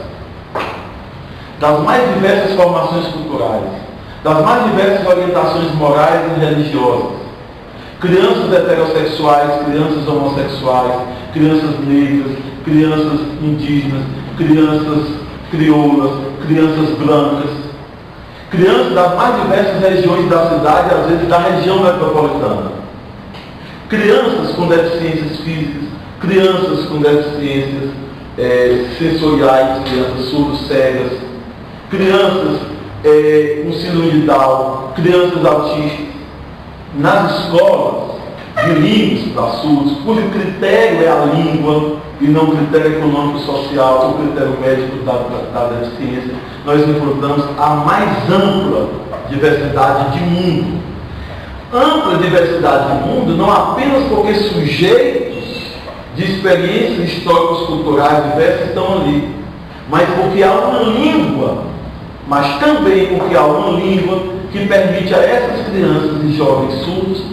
das mais diversas formações culturais, das mais diversas orientações morais e religiosas, crianças heterossexuais, crianças homossexuais, crianças negras, crianças indígenas, crianças crioulas, crianças brancas, crianças das mais diversas regiões da cidade, às vezes da região metropolitana, crianças com deficiências físicas, crianças com deficiências sensoriais, crianças surdo-cegas, crianças com síndrome de Down, crianças autistas. Nas escolas bilíngues para surdos, cujo critério é a língua e não o critério econômico social, o critério médico da deficiência, nós encontramos a mais ampla diversidade de mundo. Ampla diversidade de mundo não apenas porque sujeitos de experiências históricos culturais diversas estão ali, mas porque há uma língua, mas também porque há uma língua que permite a essas crianças e jovens surdos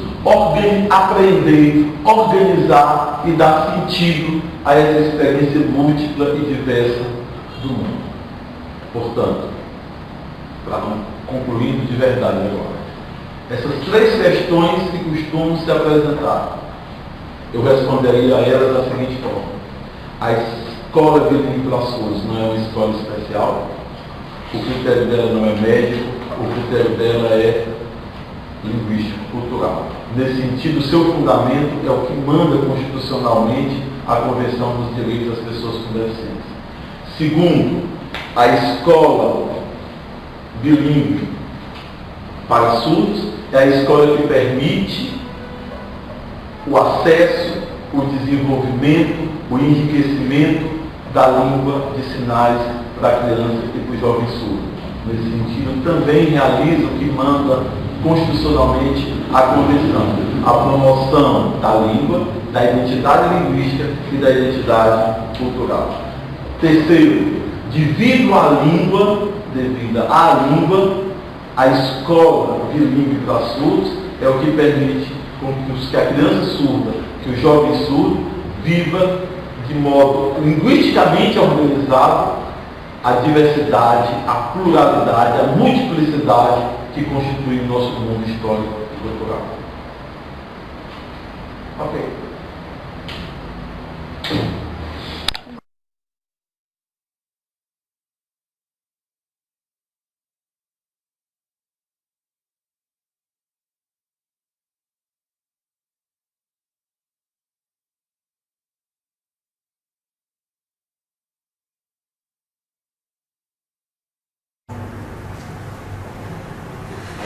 aprender, organizar e dar sentido a essa experiência múltipla e diversa do mundo. Portanto, concluindo de verdade agora, essas 3 questões que costumam se apresentar, eu responderia a elas da seguinte forma: a escola bilíngue para surdos não é uma escola especial, o critério dela não é médico, o critério dela é linguístico, cultural. Nesse sentido, o seu fundamento é o que manda constitucionalmente a Convenção dos Direitos das Pessoas com Deficiência. Segundo, a escola bilíngue para surdos é a escola que permite o acesso, o desenvolvimento, o enriquecimento da língua de sinais para a criança e para o jovem surdo. Nesse sentido, também realiza o que manda constitucionalmente a Convenção: a promoção da língua, da identidade linguística e da identidade cultural. Terceiro, devido à língua, a escola bilíngue para surdos é o que permite que a criança surda, que o jovem surdo, viva de modo linguisticamente organizado a diversidade, a pluralidade, a multiplicidade que constitui o nosso mundo histórico e cultural. Ok.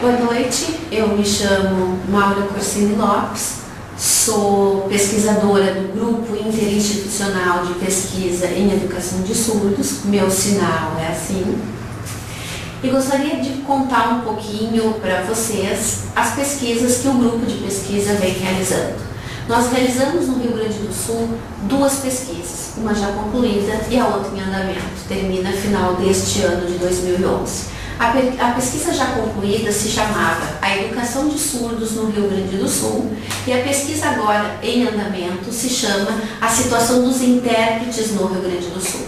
Boa noite, eu me chamo Maura Corsini Lopes, sou pesquisadora do Grupo Interinstitucional de Pesquisa em Educação de Surdos, meu sinal é assim, e gostaria de contar um pouquinho para vocês as pesquisas que o grupo de pesquisa vem realizando. Nós realizamos no Rio Grande do Sul 2 pesquisas, uma já concluída e a outra em andamento, termina final deste ano de 2011. A pesquisa já concluída se chamava A Educação de Surdos no Rio Grande do Sul e a pesquisa agora em andamento se chama A Situação dos Intérpretes no Rio Grande do Sul.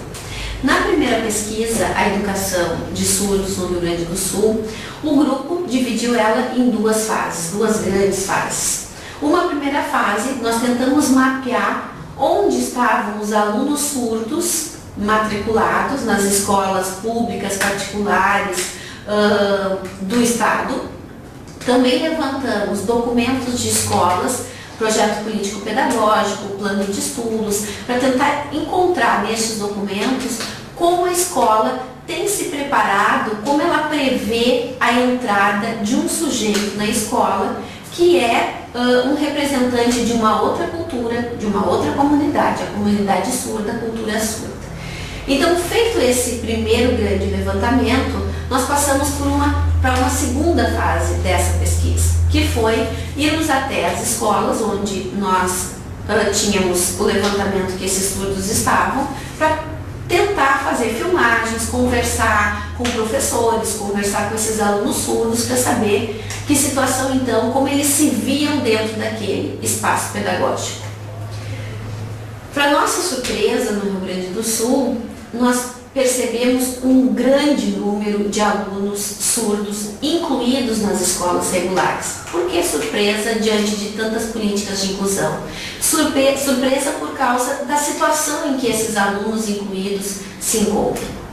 Na primeira pesquisa, A Educação de Surdos no Rio Grande do Sul, o grupo dividiu ela em 2 fases, 2 grandes fases. Uma primeira fase, nós tentamos mapear onde estavam os alunos surdos matriculados nas escolas públicas, particulares do Estado. Também levantamos documentos de escolas, projeto político-pedagógico, plano de estudos, para tentar encontrar nestes documentos como a escola tem se preparado, como ela prevê a entrada de um sujeito na escola que é um representante de uma outra cultura, de uma outra comunidade, a comunidade surda, a cultura surda. Então, feito esse primeiro grande levantamento, nós passamos para uma segunda fase dessa pesquisa, que foi irmos até as escolas onde nós tínhamos o levantamento que esses surdos estavam, para tentar fazer filmagens, conversar com professores, conversar com esses alunos surdos para saber que situação então, como eles se viam dentro daquele espaço pedagógico. Para nossa surpresa, no Rio Grande do Sul, nós percebemos um grande número de alunos surdos incluídos nas escolas regulares. Por que surpresa diante de tantas políticas de inclusão? Surpresa por causa da situação em que esses alunos incluídos se encontram.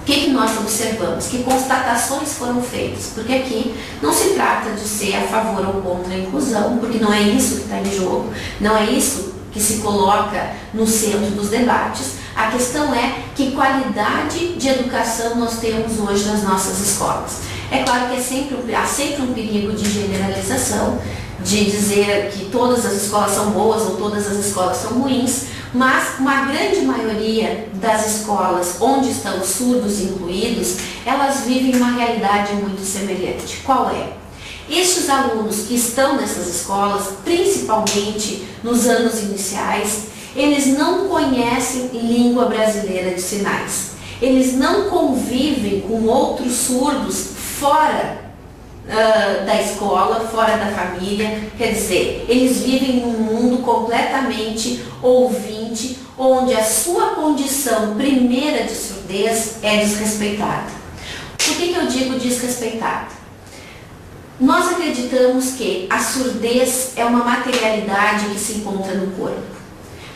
O que nós observamos? Que constatações foram feitas? Porque aqui não se trata de ser a favor ou contra a inclusão, porque não é isso que está em jogo, não é isso que se coloca no centro dos debates. A questão é que qualidade de educação nós temos hoje nas nossas escolas. É claro que há sempre um perigo de generalização, de dizer que todas as escolas são boas ou todas as escolas são ruins, mas uma grande maioria das escolas onde estão os surdos incluídos, elas vivem uma realidade muito semelhante. Qual é? Estes alunos que estão nessas escolas, principalmente nos anos iniciais, eles não conhecem língua brasileira de sinais. Eles não convivem com outros surdos fora da escola, fora da família, quer dizer, eles vivem num mundo completamente ouvinte, onde a sua condição primeira de surdez é desrespeitada. Por que eu digo desrespeitada? Nós acreditamos que a surdez é uma materialidade que se encontra no corpo.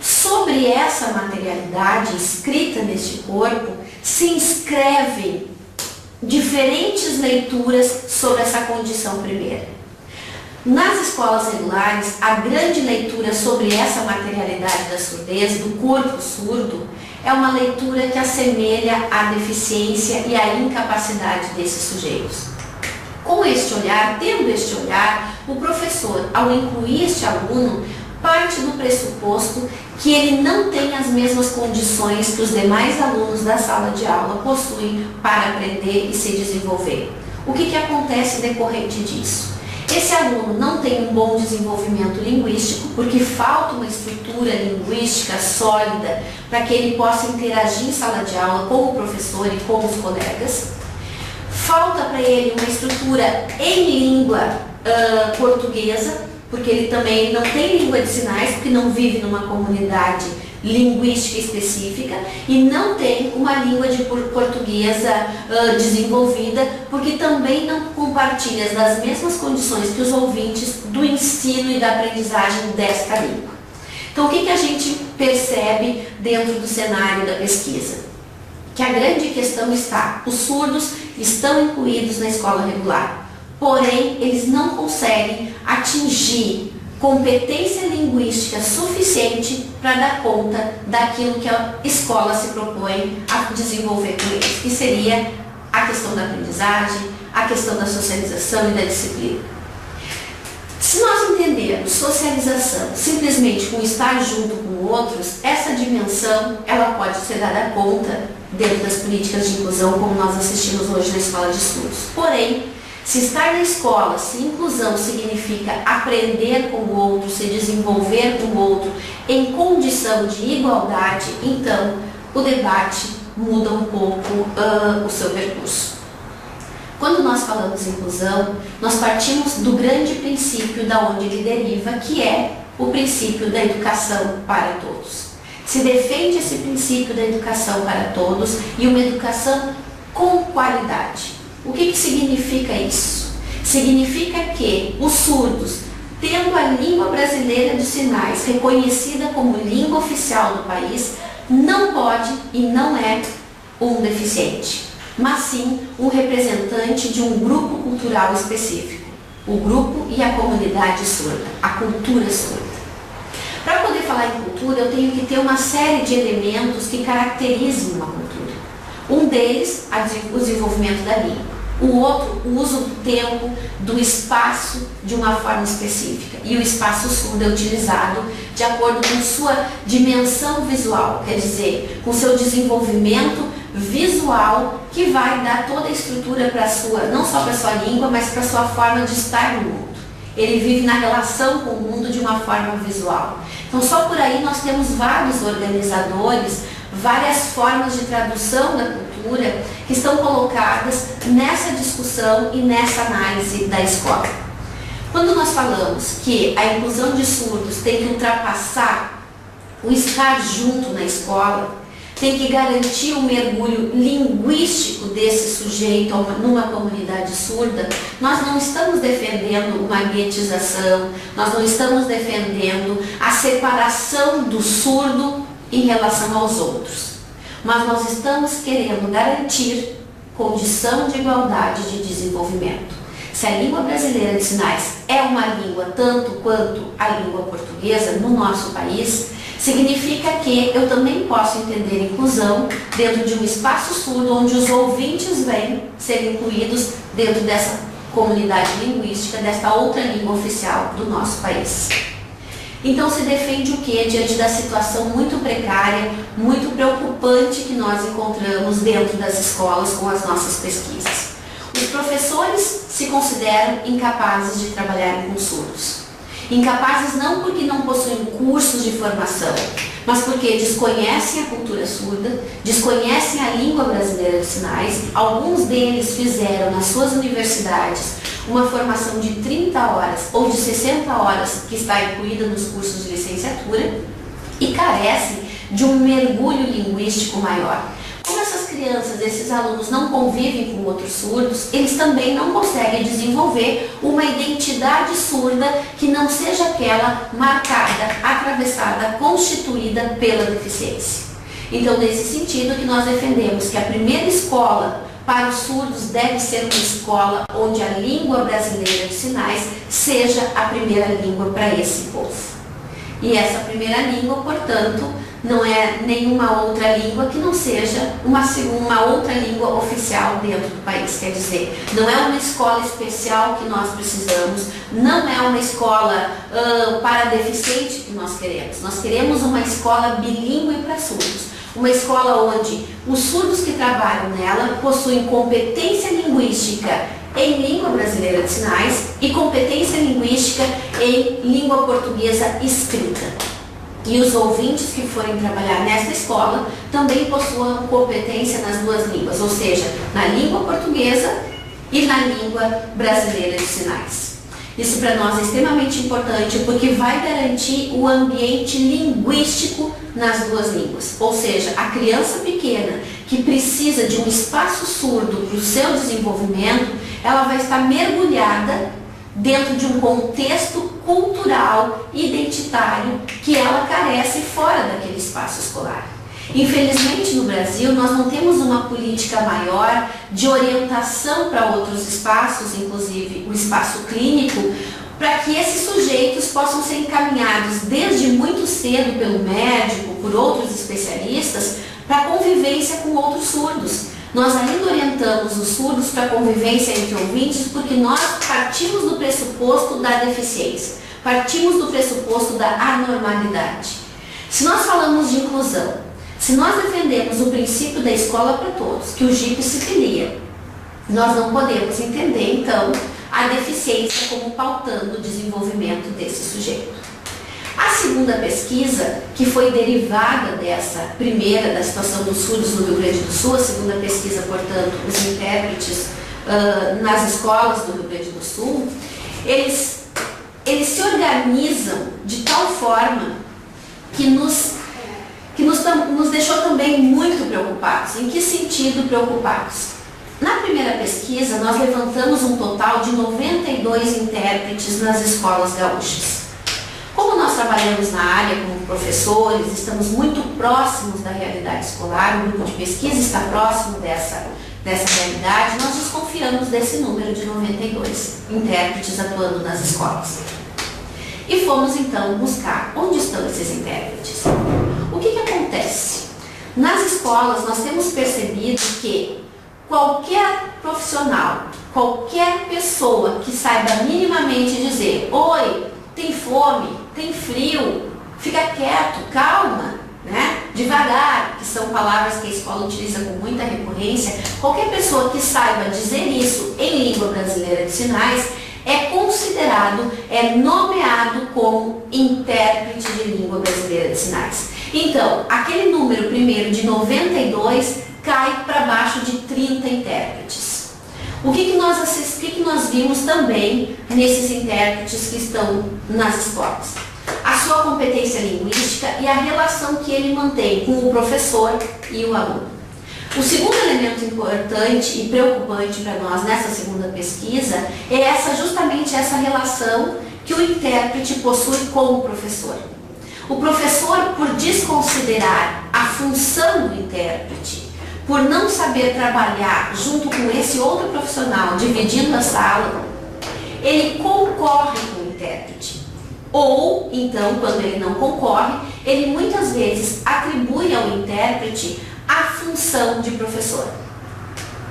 Sobre essa materialidade escrita neste corpo se inscrevem diferentes leituras sobre essa condição primeira. Nas escolas regulares, a grande leitura sobre essa materialidade da surdez, do corpo surdo, é uma leitura que assemelha à deficiência e à incapacidade desses sujeitos. Com este olhar, tendo este olhar, o professor, ao incluir este aluno, parte do pressuposto que ele não tem as mesmas condições que os demais alunos da sala de aula possuem para aprender e se desenvolver. O que acontece decorrente disso? Esse aluno não tem um bom desenvolvimento linguístico, porque falta uma estrutura linguística sólida para que ele possa interagir em sala de aula com o professor e com os colegas. Falta para ele uma estrutura em língua portuguesa, porque ele também não tem língua de sinais, porque não vive numa comunidade linguística específica, e não tem uma língua de portuguesa desenvolvida, porque também não compartilha das mesmas condições que os ouvintes do ensino e da aprendizagem desta língua. Então, o que a gente percebe dentro do cenário da pesquisa? Que a grande questão está, os surdos estão incluídos na escola regular, porém, eles não conseguem atingir competência linguística suficiente para dar conta daquilo que a escola se propõe a desenvolver com eles, que seria a questão da aprendizagem, a questão da socialização e da disciplina. Se nós entendermos socialização simplesmente com estar junto com outros, essa dimensão ela pode ser dada conta dentro das políticas de inclusão, como nós assistimos hoje na escola de surdos. Porém, se estar na escola, se inclusão significa aprender com o outro, se desenvolver com o outro em condição de igualdade, então o debate muda um pouco o seu percurso. Quando nós falamos em inclusão, nós partimos do grande princípio da onde ele deriva, que é o princípio da educação para todos. Se defende esse princípio da educação para todos e uma educação com qualidade. O que significa isso? Significa que os surdos, tendo a língua brasileira de sinais reconhecida como língua oficial do país, não pode e não é um deficiente, mas sim um representante de um grupo cultural específico, o grupo e a comunidade surda, a cultura surda. Para poder falar em cultura, eu tenho que ter uma série de elementos que caracterizam uma cultura. Um deles, o desenvolvimento da língua. O outro, o uso do tempo, do espaço de uma forma específica. E o espaço surdo é utilizado de acordo com sua dimensão visual, quer dizer, com seu desenvolvimento visual, que vai dar toda a estrutura para a sua, não só para a sua língua, mas para a sua forma de estar no mundo. Ele vive na relação com o mundo de uma forma visual. Então, só por aí nós temos vários organizadores, várias formas de tradução da cultura que estão colocadas nessa discussão e nessa análise da escola. Quando nós falamos que a inclusão de surdos tem que ultrapassar o estar junto na escola, tem que garantir o mergulho linguístico desse sujeito numa comunidade surda, nós não estamos defendendo uma guetização, nós não estamos defendendo a separação do surdo em relação aos outros, mas nós estamos querendo garantir condição de igualdade de desenvolvimento. Se a língua brasileira de sinais é uma língua tanto quanto a língua portuguesa no nosso país, significa que eu também posso entender inclusão dentro de um espaço surdo onde os ouvintes vêm ser incluídos dentro dessa comunidade linguística, desta outra língua oficial do nosso país. Então se defende o que diante da situação muito precária, muito preocupante que nós encontramos dentro das escolas com as nossas pesquisas? Os professores se consideram incapazes de trabalhar com surdos. Incapazes não porque não possuem cursos de formação, mas porque desconhecem a cultura surda, desconhecem a língua brasileira de sinais. Alguns deles fizeram nas suas universidades uma formação de 30 horas ou de 60 horas, que está incluída nos cursos de licenciatura, e carecem de um mergulho linguístico maior. Como essas crianças, esses alunos não convivem com outros surdos, eles também não conseguem desenvolver uma identidade surda que não seja aquela marcada, atravessada, constituída pela deficiência. Então, nesse sentido que nós defendemos que a primeira escola para os surdos deve ser uma escola onde a língua brasileira de sinais seja a primeira língua para esse povo. E essa primeira língua, portanto, não é nenhuma outra língua que não seja uma outra língua oficial dentro do país. Quer dizer, não é uma escola especial que nós precisamos, não é uma escola para deficiente que nós queremos. Nós queremos uma escola bilíngue para surdos. Uma escola onde os surdos que trabalham nela possuem competência linguística em língua brasileira de sinais e competência linguística em língua portuguesa escrita. E os ouvintes que forem trabalhar nessa escola também possuam competência nas duas línguas, ou seja, na língua portuguesa e na língua brasileira de sinais. Isso para nós é extremamente importante porque vai garantir o ambiente linguístico nas duas línguas. Ou seja, a criança pequena que precisa de um espaço surdo para o seu desenvolvimento, ela vai estar mergulhada dentro de um contexto cultural, identitário, que ela carece fora daquele espaço escolar. Infelizmente, no Brasil, nós não temos uma política maior de orientação para outros espaços, inclusive o espaço clínico, para que esses sujeitos possam ser encaminhados desde muito cedo pelo médico, por outros especialistas, para a convivência com outros surdos. Nós ainda orientamos os surdos para a convivência entre ouvintes porque nós partimos do pressuposto da deficiência, partimos do pressuposto da anormalidade. Se nós falamos de inclusão, se nós defendemos o princípio da escola para todos, que o GIP se filia, nós não podemos entender, então, a deficiência como pautando o desenvolvimento desse sujeito. A segunda pesquisa, que foi derivada dessa primeira, da situação dos surdos no Rio Grande do Sul, a segunda pesquisa, portanto, os intérpretes nas escolas do Rio Grande do Sul, eles se organizam de tal forma que nos deixou também muito preocupados. Em que sentido preocupados? Na primeira pesquisa, nós levantamos um total de 92 intérpretes nas escolas gaúchas. Como nós trabalhamos na área como professores, estamos muito próximos da realidade escolar, o grupo de pesquisa está próximo dessa realidade, nós desconfiamos desse número de 92 intérpretes atuando nas escolas. E fomos então buscar onde estão esses intérpretes. O que acontece? Nas escolas nós temos percebido que qualquer profissional, qualquer pessoa que saiba minimamente dizer: oi, tem fome, tem frio, fica quieto, calma, né? Devagar, que são palavras que a escola utiliza com muita recorrência, qualquer pessoa que saiba dizer isso em língua brasileira de sinais é considerado, é nomeado como intérprete de língua brasileira de sinais. Então, aquele número primeiro de 92 cai para baixo de 30 intérpretes. O que nós vimos também nesses intérpretes que estão nas escolas? A sua competência linguística e a relação que ele mantém com o professor e o aluno. O segundo elemento importante e preocupante para nós nessa segunda pesquisa é justamente essa relação que o intérprete possui com o professor. O professor, por desconsiderar a função do intérprete, por não saber trabalhar junto com esse outro profissional, dividindo a sala, ele concorre com o intérprete. Ou, então, quando ele não concorre, ele muitas vezes atribui ao intérprete a função de professor.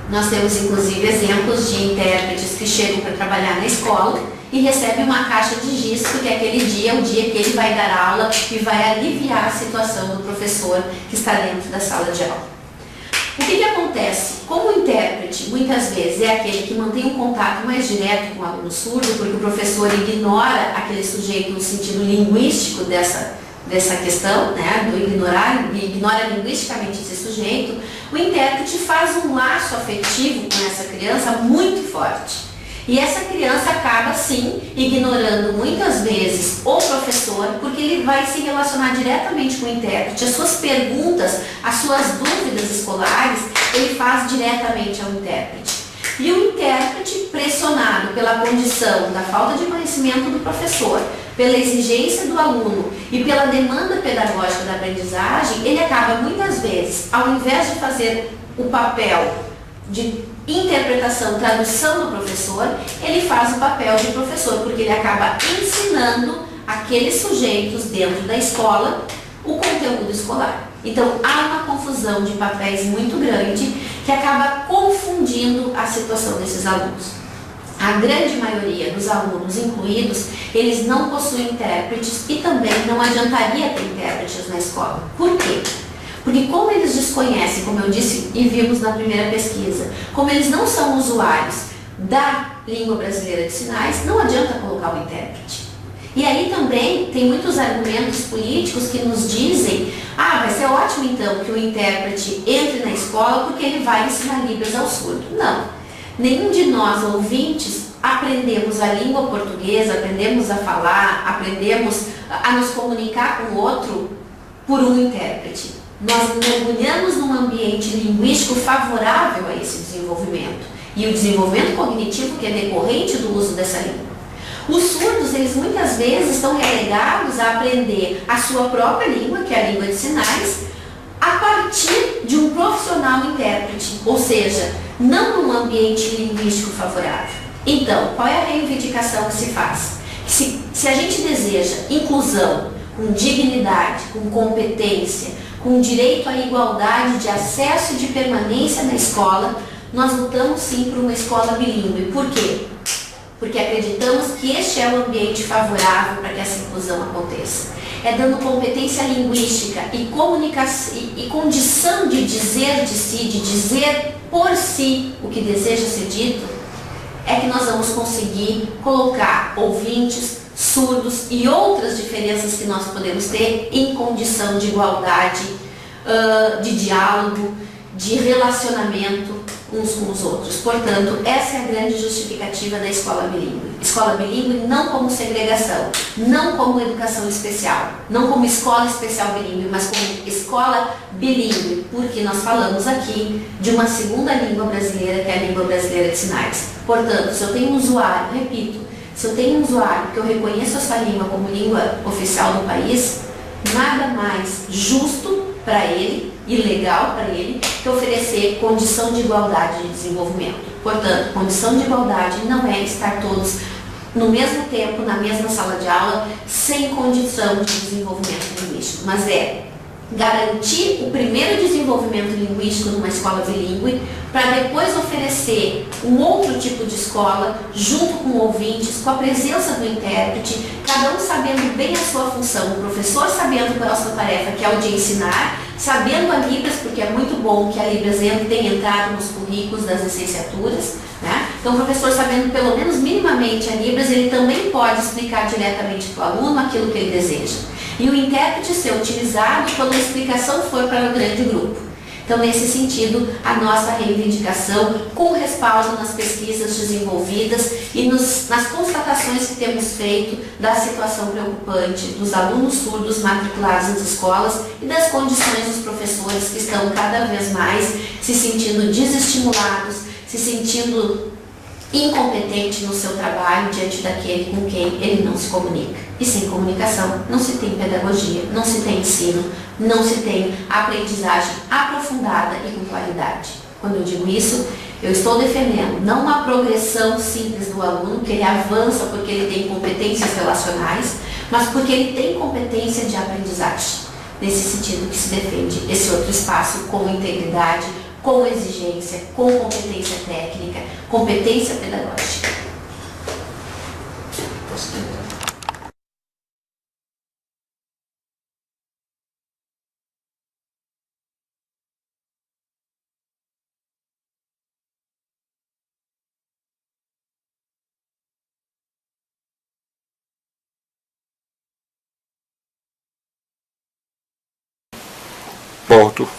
Nós temos, inclusive, exemplos de intérpretes que chegam para trabalhar na escola e recebem uma caixa de giz, porque aquele dia é o dia que ele vai dar aula e vai aliviar a situação do professor que está dentro da sala de aula. O que acontece? Como o intérprete, muitas vezes, é aquele que mantém um contato mais direto com o aluno surdo, porque o professor ignora aquele sujeito no sentido linguístico dessa questão, né, do ignora linguisticamente esse sujeito, o intérprete faz um laço afetivo com essa criança muito forte. E essa criança acaba, sim, ignorando muitas vezes o professor, porque ele vai se relacionar diretamente com o intérprete. As suas perguntas, as suas dúvidas escolares, ele faz diretamente ao intérprete. E o intérprete, pressionado pela condição da falta de conhecimento do professor, pela exigência do aluno e pela demanda pedagógica da aprendizagem, ele acaba muitas vezes, ao invés de fazer o papel de interpretação, tradução do professor, ele faz o papel de professor, porque ele acaba ensinando aqueles sujeitos dentro da escola o conteúdo escolar. Então, há uma confusão de papéis muito grande que acaba confundindo a situação desses alunos. A grande maioria dos alunos incluídos, eles não possuem intérpretes e também não adiantaria ter intérpretes na escola. Por quê? Porque como eles desconhecem, como eu disse e vimos na primeira pesquisa, como eles não são usuários da língua brasileira de sinais, não adianta colocar o intérprete. E aí também tem muitos argumentos políticos que nos dizem: ah, vai ser ótimo então que o intérprete entre na escola porque ele vai ensinar Libras ao surdo. Não. Nenhum de nós, ouvintes, aprendemos a língua portuguesa, aprendemos a falar, aprendemos a nos comunicar com o outro por um intérprete. Nós mergulhamos num ambiente linguístico favorável a esse desenvolvimento e o desenvolvimento cognitivo que é decorrente do uso dessa língua. Os surdos, eles muitas vezes estão relegados a aprender a sua própria língua, que é a língua de sinais, a partir de um profissional intérprete, ou seja, não num ambiente linguístico favorável. Então, qual é a reivindicação que se faz? Se a gente deseja inclusão com dignidade, com competência, com direito à igualdade de acesso e de permanência na escola, nós lutamos sim por uma escola bilíngue. Por quê? Porque acreditamos que este é o ambiente favorável para que essa inclusão aconteça. É dando competência linguística e comunicação e condição de dizer de si, de dizer por si o que deseja ser dito, é que nós vamos conseguir colocar ouvintes, surdos e outras diferenças que nós podemos ter em condição de igualdade, de diálogo, de relacionamento uns com os outros. Portanto, essa é a grande justificativa da escola bilíngue. Escola bilíngue não como segregação, não como educação especial, não como escola especial bilíngue, mas como escola bilíngue, porque nós falamos aqui de uma segunda língua brasileira, que é a língua brasileira de sinais. Portanto, se eu tenho um usuário, repito, se eu tenho um usuário que eu reconheço essa língua como língua oficial do país, nada mais justo para ele e legal para ele que oferecer condição de igualdade de desenvolvimento. Portanto, condição de igualdade não é estar todos no mesmo tempo, na mesma sala de aula, sem condição de desenvolvimento linguístico, mas é garantir o primeiro desenvolvimento linguístico numa escola bilíngue, para depois oferecer um outro tipo de escola, junto com ouvintes, com a presença do intérprete, cada um sabendo bem a sua função, o professor sabendo qual é a sua tarefa, que é o de ensinar, sabendo a Libras, porque é muito bom que a Libras tenha entrado nos currículos das licenciaturas, né? Então o professor sabendo pelo menos minimamente a Libras, ele também pode explicar diretamente para o aluno aquilo que ele deseja. E o intérprete ser utilizado quando a explicação for para o grande grupo. Então, nesse sentido, a nossa reivindicação, com respaldo nas pesquisas desenvolvidas e nas constatações que temos feito da situação preocupante dos alunos surdos matriculados nas escolas e das condições dos professores que estão cada vez mais se sentindo desestimulados, se sentindo incompetente no seu trabalho diante daquele com quem ele não se comunica. E sem comunicação não se tem pedagogia, não se tem ensino, não se tem aprendizagem aprofundada e com qualidade. Quando eu digo isso, eu estou defendendo não uma progressão simples do aluno, que ele avança porque ele tem competências relacionais, mas porque ele tem competência de aprendizagem. Nesse sentido que se defende esse outro espaço com integridade, com exigência, com competência técnica, competência pedagógica. Porto.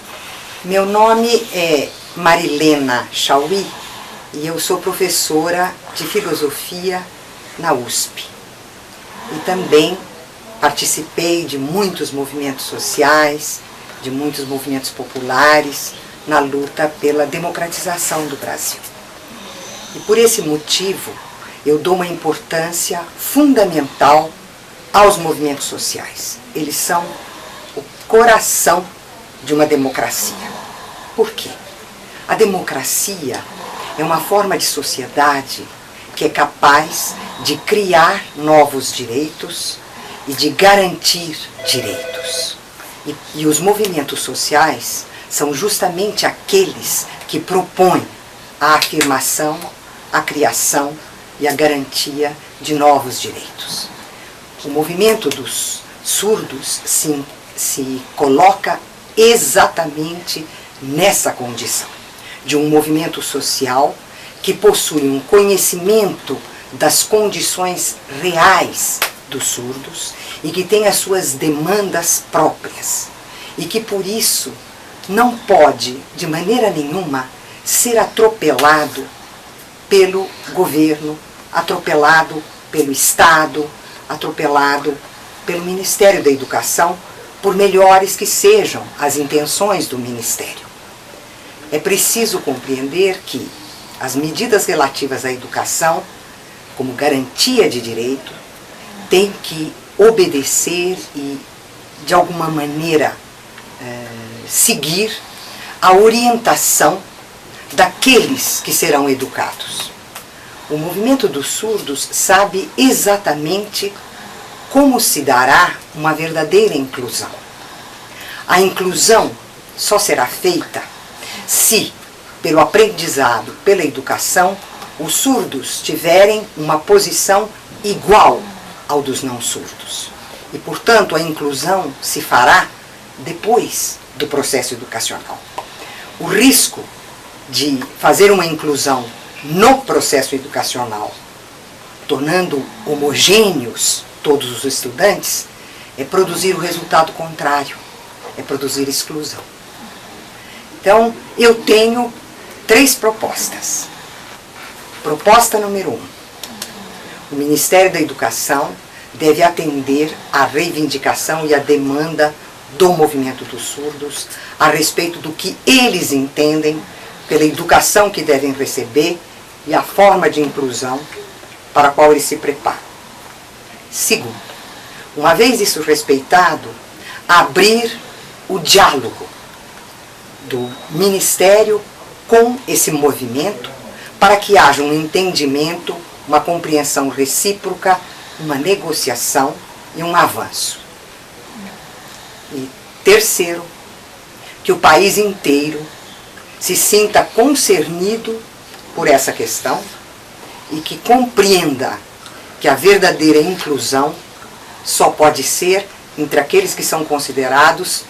Meu nome é Marilena Chauí e eu sou professora de filosofia na USP. E também participei de muitos movimentos sociais, de muitos movimentos populares na luta pela democratização do Brasil. E por esse motivo, eu dou uma importância fundamental aos movimentos sociais. Eles são o coração de uma democracia. Por quê? A democracia é uma forma de sociedade que é capaz de criar novos direitos e de garantir direitos. E os movimentos sociais são justamente aqueles que propõem a afirmação, a criação e a garantia de novos direitos. O movimento dos surdos se coloca exatamente nessa condição, de um movimento social que possui um conhecimento das condições reais dos surdos e que tem as suas demandas próprias e que por isso não pode de maneira nenhuma ser atropelado pelo governo, atropelado pelo Estado, atropelado pelo Ministério da Educação, por melhores que sejam as intenções do Ministério. É preciso compreender que as medidas relativas à educação, como garantia de direito, têm que obedecer e, de alguma maneira, seguir a orientação daqueles que serão educados. O movimento dos surdos sabe exatamente como se dará uma verdadeira inclusão. A inclusão só será feita se, pelo aprendizado, pela educação, os surdos tiverem uma posição igual ao dos não surdos. E, portanto, a inclusão se fará depois do processo educacional. O risco de fazer uma inclusão no processo educacional, tornando homogêneos todos os estudantes, é produzir o resultado contrário, é produzir exclusão. Então, eu tenho 3 propostas. Proposta número 1. O Ministério da Educação deve atender à reivindicação e à demanda do movimento dos surdos a respeito do que eles entendem pela educação que devem receber e a forma de inclusão para a qual eles se preparam. Segundo, uma vez isso respeitado, abrir o diálogo do Ministério com esse movimento para que haja um entendimento, uma compreensão recíproca, uma negociação e um avanço. E terceiro, que o país inteiro se sinta concernido por essa questão e que compreenda que a verdadeira inclusão só pode ser entre aqueles que são considerados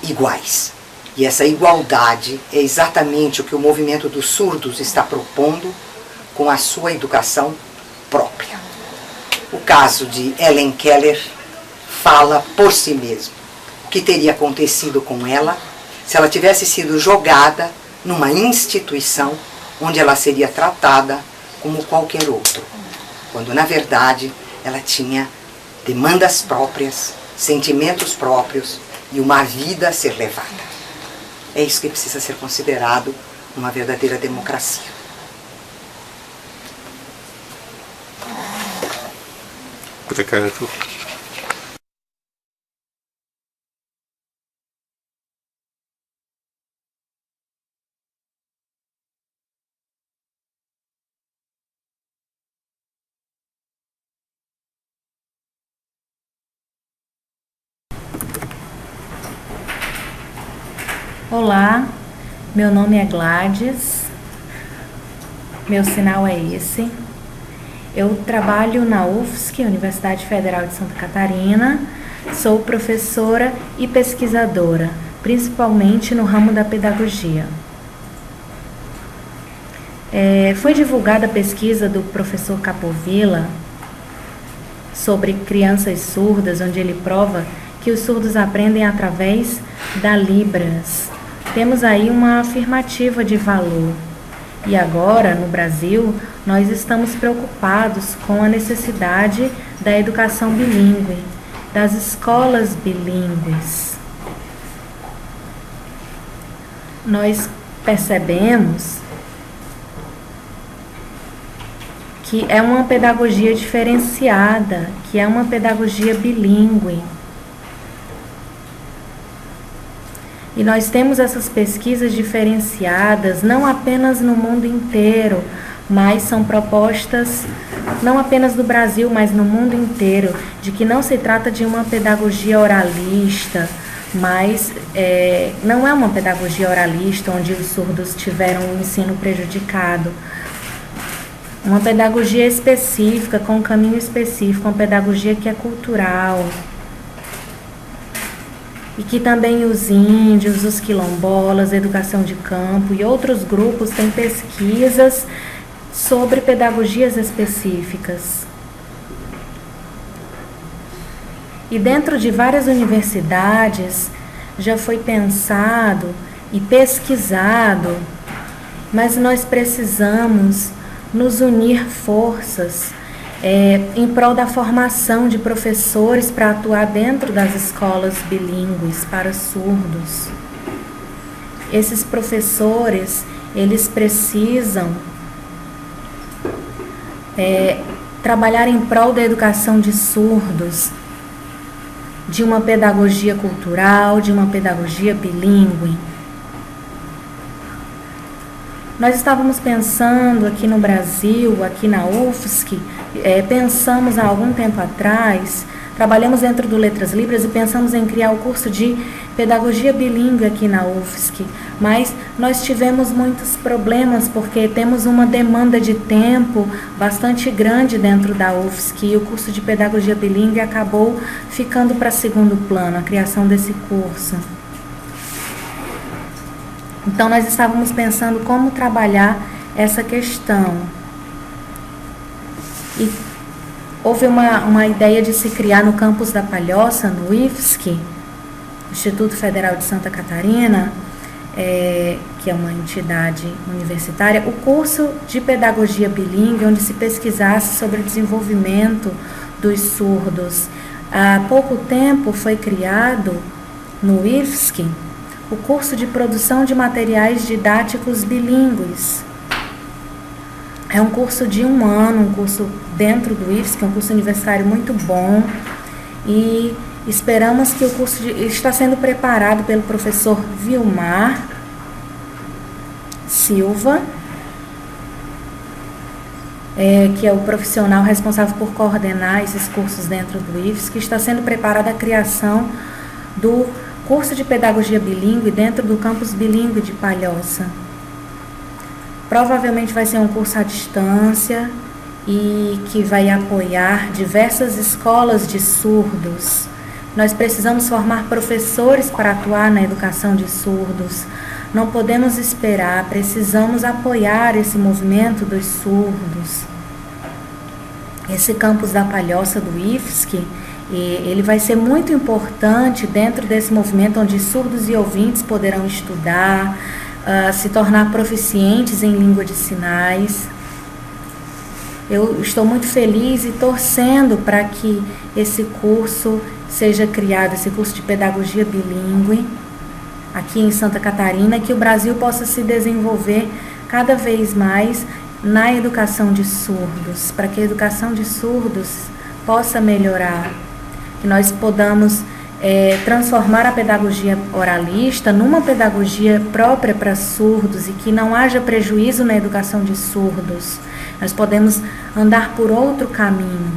iguais. E essa igualdade é exatamente o que o movimento dos surdos está propondo com a sua educação própria. O caso de Helen Keller fala por si mesmo. O que teria acontecido com ela se ela tivesse sido jogada numa instituição onde ela seria tratada como qualquer outro, quando na verdade ela tinha demandas próprias, sentimentos próprios e uma vida a ser levada. É isso que precisa ser considerado uma verdadeira democracia. Obrigado. Olá, meu nome é Gladys, meu sinal é esse. Eu trabalho na UFSC, Universidade Federal de Santa Catarina, sou professora e pesquisadora, principalmente no ramo da pedagogia. Foi divulgada a pesquisa do professor Capovilla sobre crianças surdas, onde ele prova que os surdos aprendem através da Libras. Temos aí uma afirmativa de valor. E agora, no Brasil, nós estamos preocupados com a necessidade da educação bilíngue, das escolas bilíngues. Nós percebemos que é uma pedagogia diferenciada, que é uma pedagogia bilíngue. E nós temos essas pesquisas diferenciadas, não apenas no mundo inteiro, mas são propostas não apenas no Brasil, mas no mundo inteiro, de que não se trata de uma pedagogia oralista, mas não é uma pedagogia oralista onde os surdos tiveram um ensino prejudicado. Uma pedagogia específica, com um caminho específico, uma pedagogia que é cultural. E que também os índios, os quilombolas, a educação de campo e outros grupos têm pesquisas sobre pedagogias específicas. E dentro de várias universidades já foi pensado e pesquisado, mas nós precisamos nos unir forças em prol da formação de professores para atuar dentro das escolas bilíngues para surdos. Esses professores, eles precisam trabalhar em prol da educação de surdos, de uma pedagogia cultural, de uma pedagogia bilíngue. Nós estávamos pensando aqui no Brasil, aqui na UFSC, pensamos há algum tempo atrás, trabalhamos dentro do Letras Libras e pensamos em criar o curso de pedagogia bilíngue aqui na UFSC, mas nós tivemos muitos problemas porque temos uma demanda de tempo bastante grande dentro da UFSC e o curso de pedagogia bilíngue acabou ficando para segundo plano, a criação desse curso. Então, nós estávamos pensando como trabalhar essa questão. E houve uma ideia de se criar no campus da Palhoça, no IFSC, Instituto Federal de Santa Catarina, que é uma entidade universitária, o curso de pedagogia bilíngue, onde se pesquisasse sobre o desenvolvimento dos surdos. Há pouco tempo foi criado no IFSC o curso de produção de materiais didáticos bilíngues. É um curso de 1 ano, um curso dentro do IFSC, um curso universitário muito bom. E esperamos que o curso está sendo preparado pelo professor Vilmar Silva, que é o profissional responsável por coordenar esses cursos dentro do IFSC, que está sendo preparada a criação do curso de pedagogia bilíngue dentro do campus bilíngue de Palhoça. Provavelmente vai ser um curso à distância e que vai apoiar diversas escolas de surdos. Nós precisamos formar professores para atuar na educação de surdos. Não podemos esperar, precisamos apoiar esse movimento dos surdos. Esse campus da Palhoça do IFSC, ele vai ser muito importante dentro desse movimento onde surdos e ouvintes poderão estudar, se tornar proficientes em língua de sinais. Eu estou muito feliz e torcendo para que esse curso seja criado, esse curso de pedagogia bilíngue aqui em Santa Catarina, que o Brasil possa se desenvolver cada vez mais na educação de surdos, para que a educação de surdos possa melhorar, que nós podamos transformar a pedagogia oralista numa pedagogia própria para surdos e que não haja prejuízo na educação de surdos. Nós podemos andar por outro caminho,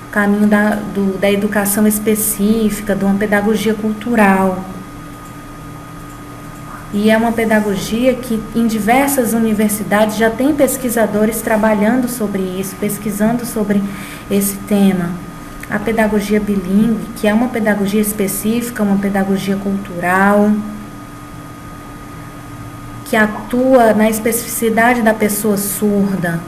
o caminho da educação específica, de uma pedagogia cultural. E é uma pedagogia que em diversas universidades já tem pesquisadores trabalhando sobre isso, pesquisando sobre esse tema. A pedagogia bilíngue, que é uma pedagogia específica, uma pedagogia cultural, que atua na especificidade da pessoa surda.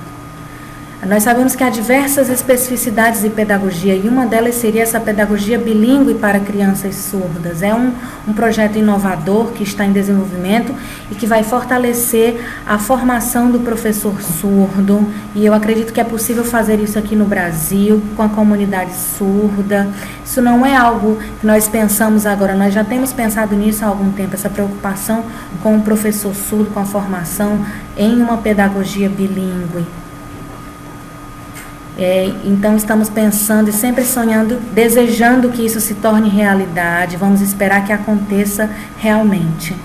Nós sabemos que há diversas especificidades de pedagogia e uma delas seria essa pedagogia bilíngue para crianças surdas. É um projeto inovador que está em desenvolvimento e que vai fortalecer a formação do professor surdo, e eu acredito que é possível fazer isso aqui no Brasil, com a comunidade surda. Isso não é algo que nós pensamos agora, nós já temos pensado nisso há algum tempo, essa preocupação com o professor surdo, com a formação em uma pedagogia bilíngue. Então estamos pensando e sempre sonhando, desejando que isso se torne realidade. Vamos esperar que aconteça realmente.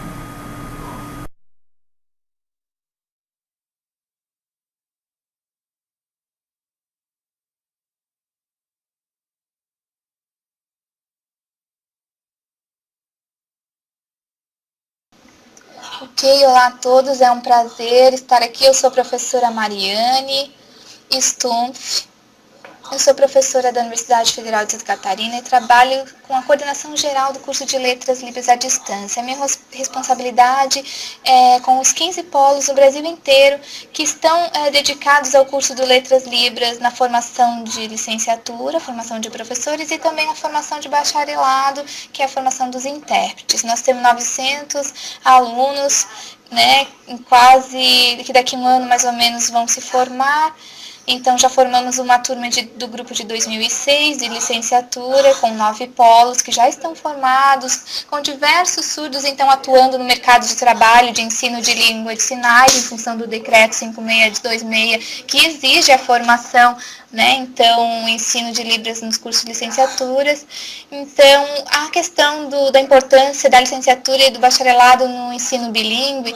Ok, olá a todos, é um prazer estar aqui. Eu sou a professora Mariane Stumpf. Eu sou professora da Universidade Federal de Santa Catarina e trabalho com a coordenação geral do curso de Letras Libras à Distância. A minha responsabilidade é com os 15 polos no Brasil inteiro que estão dedicados ao curso de Letras Libras na formação de licenciatura, formação de professores e também na formação de bacharelado, que é a formação dos intérpretes. Nós temos 900 alunos, né, que daqui a um ano mais ou menos vão se formar. Então, já formamos uma turma do grupo de 2006, de licenciatura, com 9 polos que já estão formados, com diversos surdos, então, atuando no mercado de trabalho de ensino de língua de sinais, em função do decreto 5626, que exige a formação, né? Então, o ensino de Libras nos cursos de licenciaturas. Então, a questão da importância da licenciatura e do bacharelado no ensino bilíngue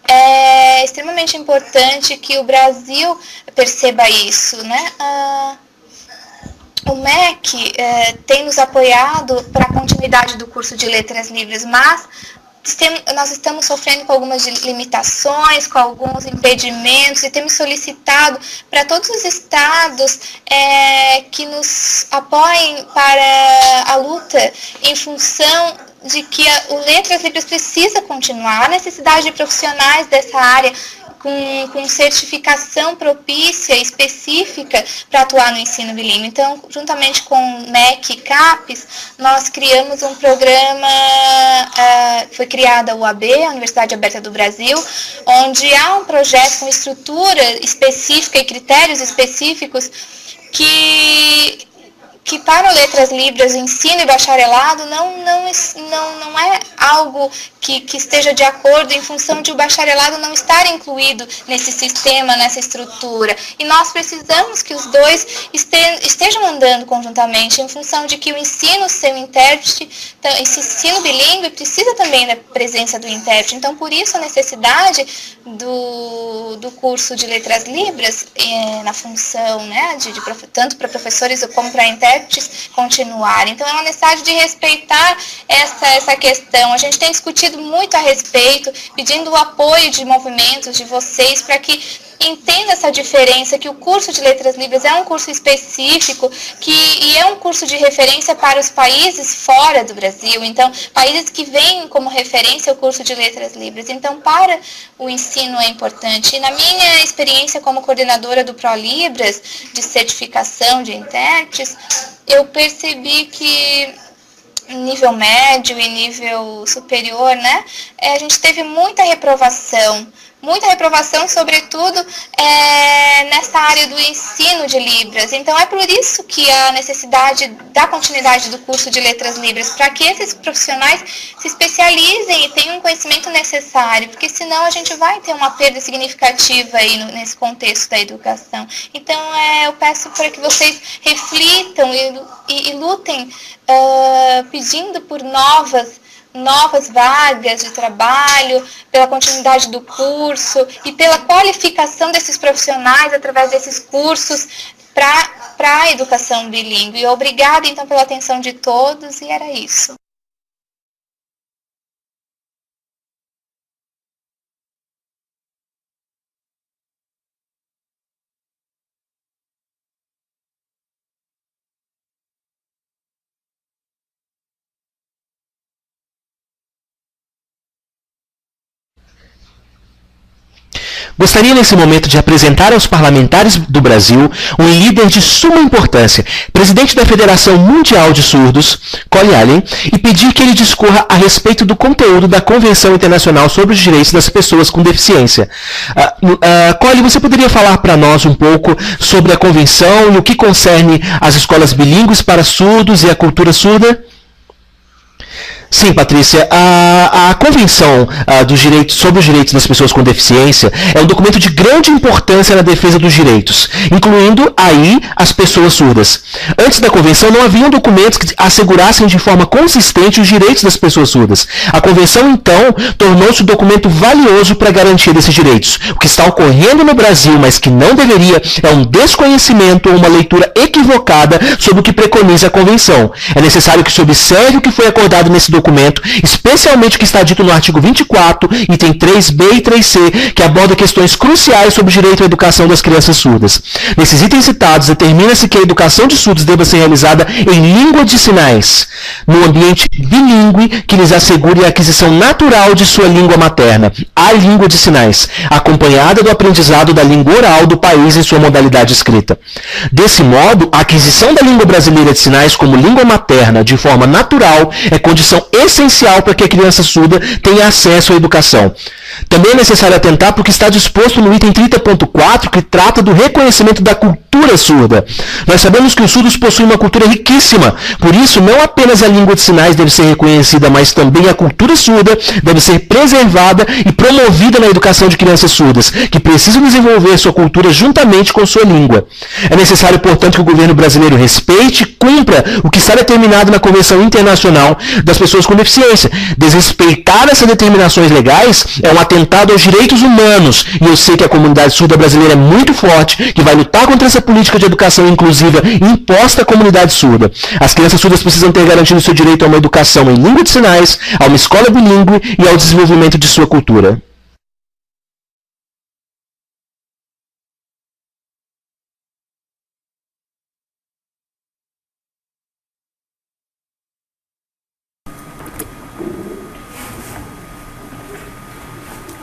é extremamente importante que o Brasil perceba isso, né? O MEC tem nos apoiado para a continuidade do curso de Letras Libras, mas nós estamos sofrendo com algumas limitações, com alguns impedimentos, e temos solicitado para todos os estados que nos apoiem para a luta em função de que o Letras Libras precisa continuar. Há necessidade de profissionais dessa área com certificação propícia, específica, para atuar no ensino bilíngue. Então, juntamente com o MEC e CAPES, nós criamos um programa, foi criada a UAB, a Universidade Aberta do Brasil, onde há um projeto com estrutura específica e critérios específicos que para Letras Libras, o ensino e bacharelado não é algo que esteja de acordo em função de o bacharelado não estar incluído nesse sistema, nessa estrutura. E nós precisamos que os dois estejam andando conjuntamente, em função de que o ensino seu intérprete, esse ensino bilíngue precisa também da presença do intérprete. Então, por isso a necessidade do curso de Letras Libras, na função, né, tanto para professores como para intérpretes, continuar. Então, é uma necessidade de respeitar essa questão. A gente tem discutido muito a respeito, pedindo o apoio de movimentos de vocês para que entenda essa diferença, que o curso de Letras Libras é um curso específico e é um curso de referência para os países fora do Brasil. Então, países que veem como referência o curso de Letras Libras. Então, para o ensino é importante. E na minha experiência como coordenadora do ProLibras, de certificação de intérpretes, eu percebi que nível médio e nível superior, né, a gente teve muita reprovação, sobretudo nessa área do ensino de Libras. Então, é por isso que a necessidade da continuidade do curso de Letras Libras, para que esses profissionais se especializem e tenham o conhecimento necessário, porque senão a gente vai ter uma perda significativa aí nesse contexto da educação. Então, eu peço para que vocês reflitam e lutem, pedindo por novas vagas de trabalho, pela continuidade do curso e pela qualificação desses profissionais através desses cursos para a educação bilíngue. E obrigada, então, pela atenção de todos, e era isso. Gostaria nesse momento de apresentar aos parlamentares do Brasil um líder de suma importância, presidente da Federação Mundial de Surdos, Cole Allen, e pedir que ele discorra a respeito do conteúdo da Convenção Internacional sobre os Direitos das Pessoas com Deficiência. Cole, você poderia falar para nós um pouco sobre a Convenção e o que concerne as escolas bilíngues para surdos e a cultura surda? Sim, Patrícia, a Convenção sobre os Direitos das Pessoas com Deficiência é um documento de grande importância na defesa dos direitos, incluindo aí as pessoas surdas. Antes da Convenção não haviam documentos que assegurassem de forma consistente os direitos das pessoas surdas. A Convenção, então, tornou-se um documento valioso para garantir esses direitos. O que está ocorrendo no Brasil, mas que não deveria, é um desconhecimento ou uma leitura equivocada sobre o que preconiza a Convenção. É necessário que se observe o que foi acordado nesse documento, especialmente o que está dito no artigo 24, item 3b e 3c, que aborda questões cruciais sobre o direito à educação das crianças surdas. Nesses itens citados, determina-se que a educação de surdos deva ser realizada em língua de sinais, num ambiente bilíngue que lhes assegure a aquisição natural de sua língua materna, a língua de sinais, acompanhada do aprendizado da língua oral do país em sua modalidade escrita. Desse modo, a aquisição da língua brasileira de sinais como língua materna de forma natural é condição essencial para que a criança surda tenha acesso à educação. Também é necessário atentar para o que está disposto no item 30.4, que trata do reconhecimento da cultura surda. Nós sabemos que os surdos possuem uma cultura riquíssima, por isso não apenas a língua de sinais deve ser reconhecida, mas também a cultura surda deve ser preservada e promovida na educação de crianças surdas, que precisam desenvolver sua cultura juntamente com sua língua. É necessário, portanto, que o governo brasileiro respeite e cumpra o que está determinado na Convenção Internacional das Pessoas com Deficiência. Desrespeitar essas determinações legais é um atentado aos direitos humanos, e eu sei que a comunidade surda brasileira é muito forte, que vai lutar contra essa política de educação inclusiva imposta à comunidade surda. As crianças surdas precisam ter garantido seu direito a uma educação em língua de sinais, a uma escola bilíngue e ao desenvolvimento de sua cultura.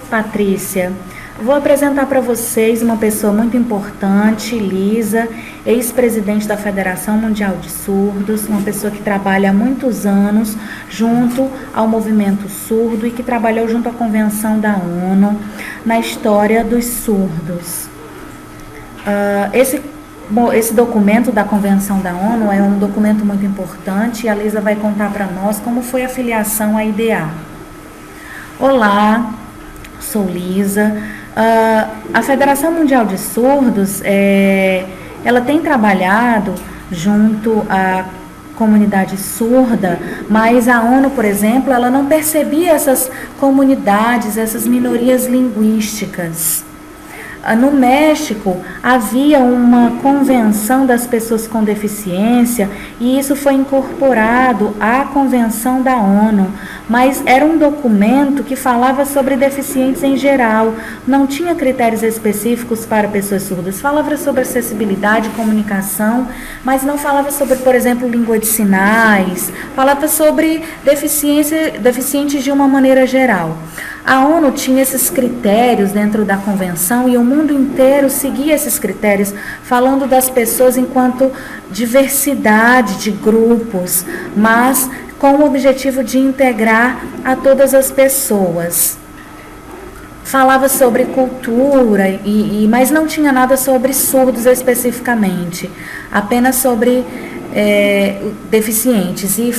Patrícia, vou apresentar para vocês uma pessoa muito importante, Lisa, ex-presidente da Federação Mundial de Surdos, uma pessoa que trabalha há muitos anos junto ao movimento surdo e que trabalhou junto à Convenção da ONU na história dos surdos. Esse documento da Convenção da ONU é um documento muito importante e a Lisa vai contar para nós como foi a filiação à IDA. Olá, sou Lisa. A Federação Mundial de Surdos, ela tem trabalhado junto à comunidade surda, mas a ONU, por exemplo, ela não percebia essas comunidades, essas minorias linguísticas. No México, havia uma convenção das pessoas com deficiência e isso foi incorporado à Convenção da ONU, mas era um documento que falava sobre deficientes em geral, não tinha critérios específicos para pessoas surdas, falava sobre acessibilidade, comunicação, mas não falava sobre, por exemplo, língua de sinais, falava sobre deficientes de uma maneira geral. A ONU tinha esses critérios dentro da convenção e o mundo inteiro seguia esses critérios, falando das pessoas enquanto diversidade de grupos, mas com o objetivo de integrar a todas as pessoas. Falava sobre cultura, mas não tinha nada sobre surdos especificamente, apenas sobre deficientes, e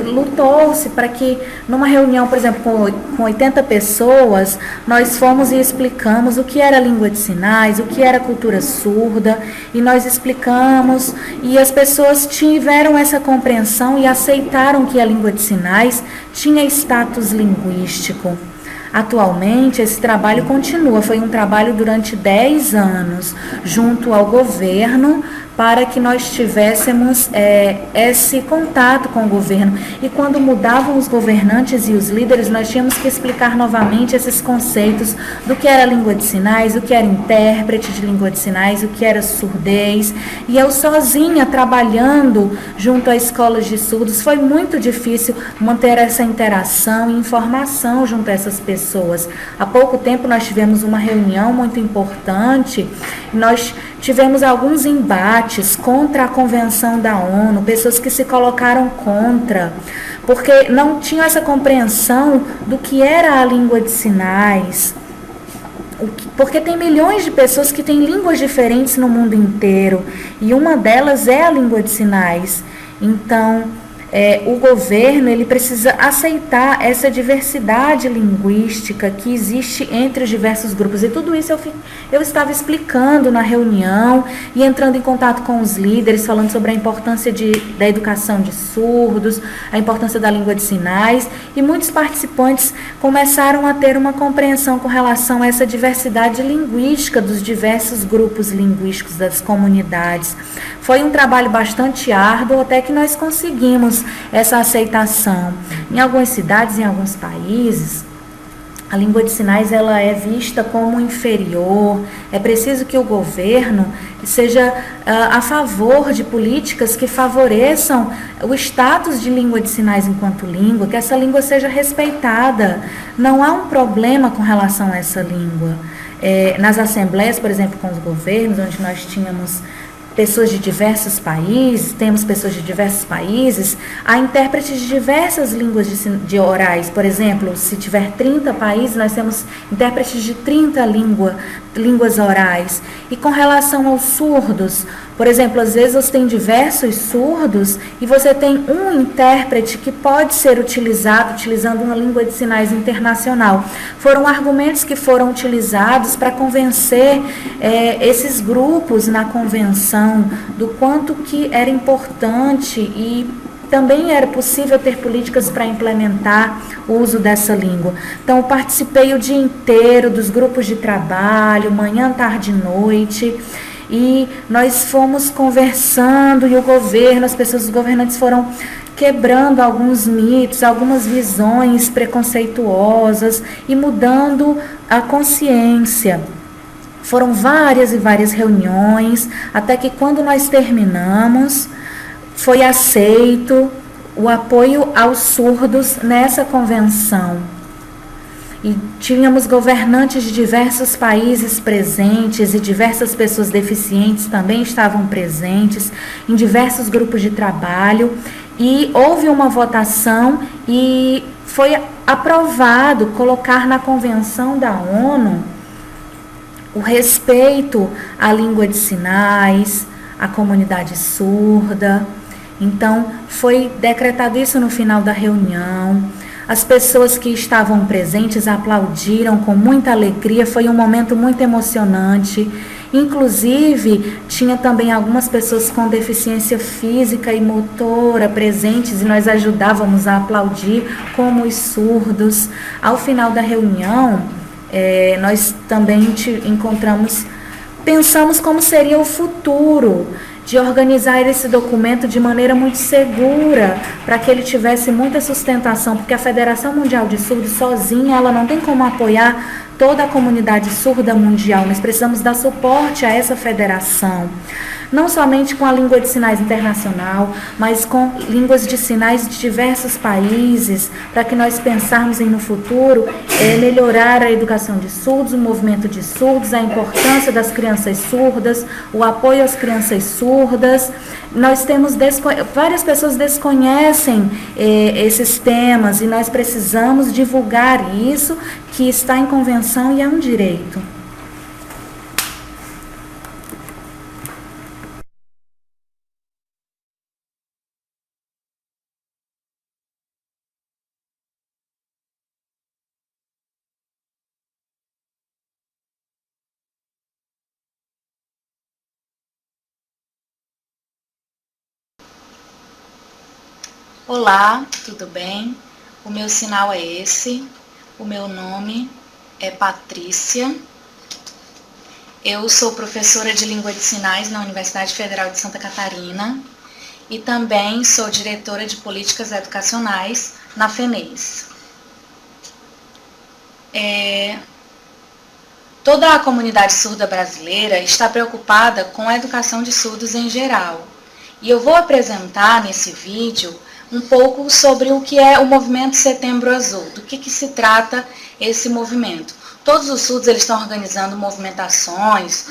lutou-se para que numa reunião, por exemplo, com 80 pessoas, nós fomos e explicamos o que era língua de sinais, o que era cultura surda, e nós explicamos, e as pessoas tiveram essa compreensão e aceitaram que a língua de sinais tinha status linguístico. Atualmente, esse trabalho continua, foi um trabalho durante 10 anos, junto ao governo, para que nós tivéssemos esse contato com o governo. E quando mudavam os governantes e os líderes, nós tínhamos que explicar novamente esses conceitos do que era língua de sinais, o que era intérprete de língua de sinais, o que era surdez. E eu sozinha, trabalhando junto a escolas de surdos, foi muito difícil manter essa interação e informação junto a essas pessoas. pessoas. Há pouco tempo nós tivemos uma reunião muito importante, nós tivemos alguns embates contra a Convenção da ONU, pessoas que se colocaram contra, porque não tinham essa compreensão do que era a língua de sinais. Porque tem milhões de pessoas que têm línguas diferentes no mundo inteiro, e uma delas é a língua de sinais. Então, o governo ele precisa aceitar essa diversidade linguística que existe entre os diversos grupos. E tudo isso eu estava explicando na reunião e entrando em contato com os líderes, falando sobre a importância da educação de surdos, a importância da língua de sinais, e muitos participantes começaram a ter uma compreensão com relação a essa diversidade linguística dos diversos grupos linguísticos das comunidades. Foi um trabalho bastante árduo até que nós conseguimos essa aceitação. Em algumas cidades, em alguns países, a língua de sinais ela é vista como inferior. É preciso que o governo seja a favor de políticas que favoreçam o status de língua de sinais enquanto língua, que essa língua seja respeitada. Não há um problema com relação a essa língua. Nas assembleias, por exemplo, com os governos, onde nós tínhamos pessoas de diversos países, temos pessoas de diversos países, há intérpretes de diversas línguas de orais. Por exemplo, se tiver 30 países, nós temos intérpretes de 30 línguas orais. E com relação aos surdos, por exemplo, às vezes você tem diversos surdos e você tem um intérprete que pode ser utilizando uma língua de sinais internacional. Foram argumentos que foram utilizados para convencer esses grupos na convenção do quanto que era importante e também era possível ter políticas para implementar o uso dessa língua. Então, eu participei o dia inteiro dos grupos de trabalho, manhã, tarde e noite, e nós fomos conversando, e o governo, os governantes foram quebrando alguns mitos, algumas visões preconceituosas e mudando a consciência. Foram várias e várias reuniões, até que quando nós terminamos, foi aceito o apoio aos surdos nessa convenção. E tínhamos governantes de diversos países presentes e diversas pessoas deficientes também estavam presentes em diversos grupos de trabalho. E houve uma votação e foi aprovado colocar na Convenção da ONU o respeito à língua de sinais, à comunidade surda. Então, foi decretado isso no final da reunião. As pessoas que estavam presentes aplaudiram com muita alegria, foi um momento muito emocionante. Inclusive, tinha também algumas pessoas com deficiência física e motora presentes e nós ajudávamos a aplaudir como os surdos. Ao final da reunião, nós também pensamos como seria o futuro de organizar esse documento de maneira muito segura, para que ele tivesse muita sustentação, porque a Federação Mundial de Surdos sozinha, ela não tem como apoiar toda a comunidade surda mundial. Nós precisamos dar suporte a essa federação, não somente com a língua de sinais internacional, mas com línguas de sinais de diversos países, para que nós pensarmos em, no futuro, melhorar a educação de surdos, o movimento de surdos, a importância das crianças surdas, o apoio às crianças surdas. Nós temos várias pessoas desconhecem esses temas e nós precisamos divulgar isso, que está em convenção e é um direito. Olá, tudo bem? O meu sinal é esse, o meu nome é Patrícia, eu sou professora de Língua de Sinais na Universidade Federal de Santa Catarina e também sou diretora de Políticas Educacionais na FENEIS. Toda a comunidade surda brasileira está preocupada com a educação de surdos em geral e eu vou apresentar nesse vídeo um pouco sobre o que é o movimento Setembro Azul, do que se trata esse movimento. Todos os surdos eles estão organizando movimentações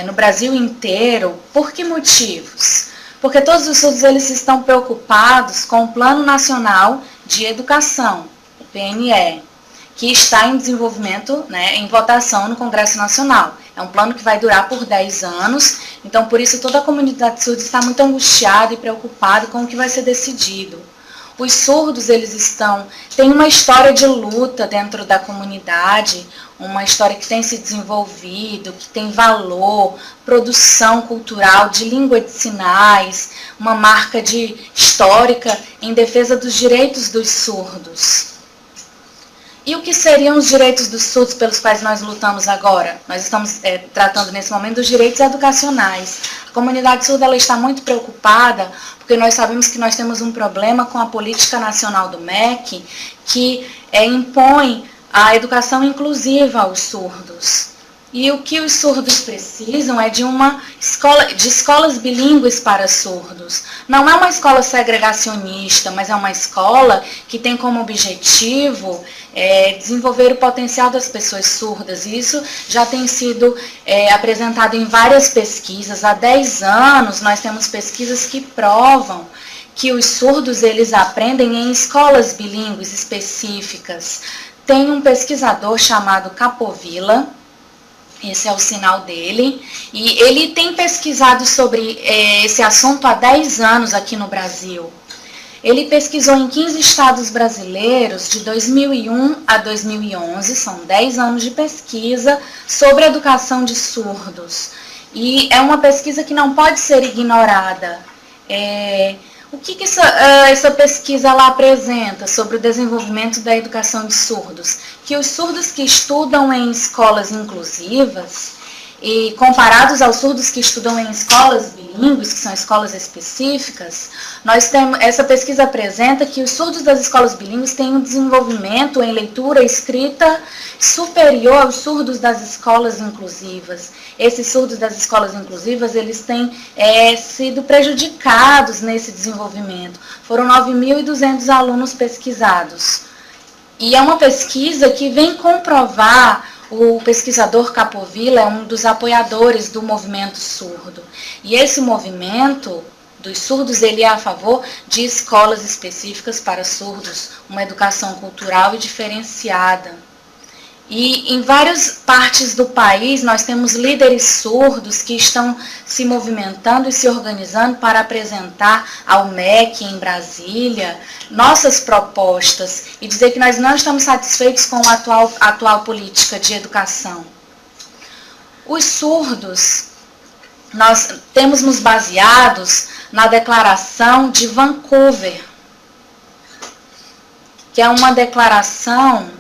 no Brasil inteiro. Por que motivos? Porque todos os surdos eles estão preocupados com o Plano Nacional de Educação, o PNE, que está em desenvolvimento, em votação no Congresso Nacional. É um plano que vai durar por 10 anos, então por isso toda a comunidade surda está muito angustiada e preocupada com o que vai ser decidido. Os surdos, têm uma história de luta dentro da comunidade, uma história que tem se desenvolvido, que tem valor, produção cultural de língua de sinais, uma marca histórica em defesa dos direitos dos surdos. E o que seriam os direitos dos surdos pelos quais nós lutamos agora? Nós estamos tratando nesse momento dos direitos educacionais. A comunidade surda ela está muito preocupada porque nós sabemos que nós temos um problema com a política nacional do MEC que impõe a educação inclusiva aos surdos. E o que os surdos precisam é de escolas bilíngues para surdos. Não é uma escola segregacionista, mas é uma escola que tem como objetivo desenvolver o potencial das pessoas surdas. E isso já tem sido apresentado em várias pesquisas. Há 10 anos nós temos pesquisas que provam que os surdos eles aprendem em escolas bilíngues específicas. Tem um pesquisador chamado Capovilla, esse é o sinal dele, e ele tem pesquisado sobre esse assunto há 10 anos aqui no Brasil. Ele pesquisou em 15 estados brasileiros de 2001 a 2011, são 10 anos de pesquisa sobre a educação de surdos. E é uma pesquisa que não pode ser ignorada. O que essa pesquisa lá apresenta sobre o desenvolvimento da educação de surdos? Que os surdos que estudam em escolas inclusivas, e comparados aos surdos que estudam em escolas bilíngues, que são escolas específicas, essa pesquisa apresenta que os surdos das escolas bilíngues têm um desenvolvimento em leitura e escrita superior aos surdos das escolas inclusivas. Esses surdos das escolas inclusivas, eles têm sido prejudicados nesse desenvolvimento. Foram 9.200 alunos pesquisados. E é uma pesquisa que vem comprovar. O pesquisador Capovilla é um dos apoiadores do movimento surdo. E esse movimento dos surdos, ele é a favor de escolas específicas para surdos, uma educação cultural e diferenciada. E em várias partes do país nós temos líderes surdos que estão se movimentando e se organizando para apresentar ao MEC em Brasília nossas propostas e dizer que nós não estamos satisfeitos com a atual política de educação. Os surdos, nós temos nos baseados na Declaração de Vancouver, que é uma declaração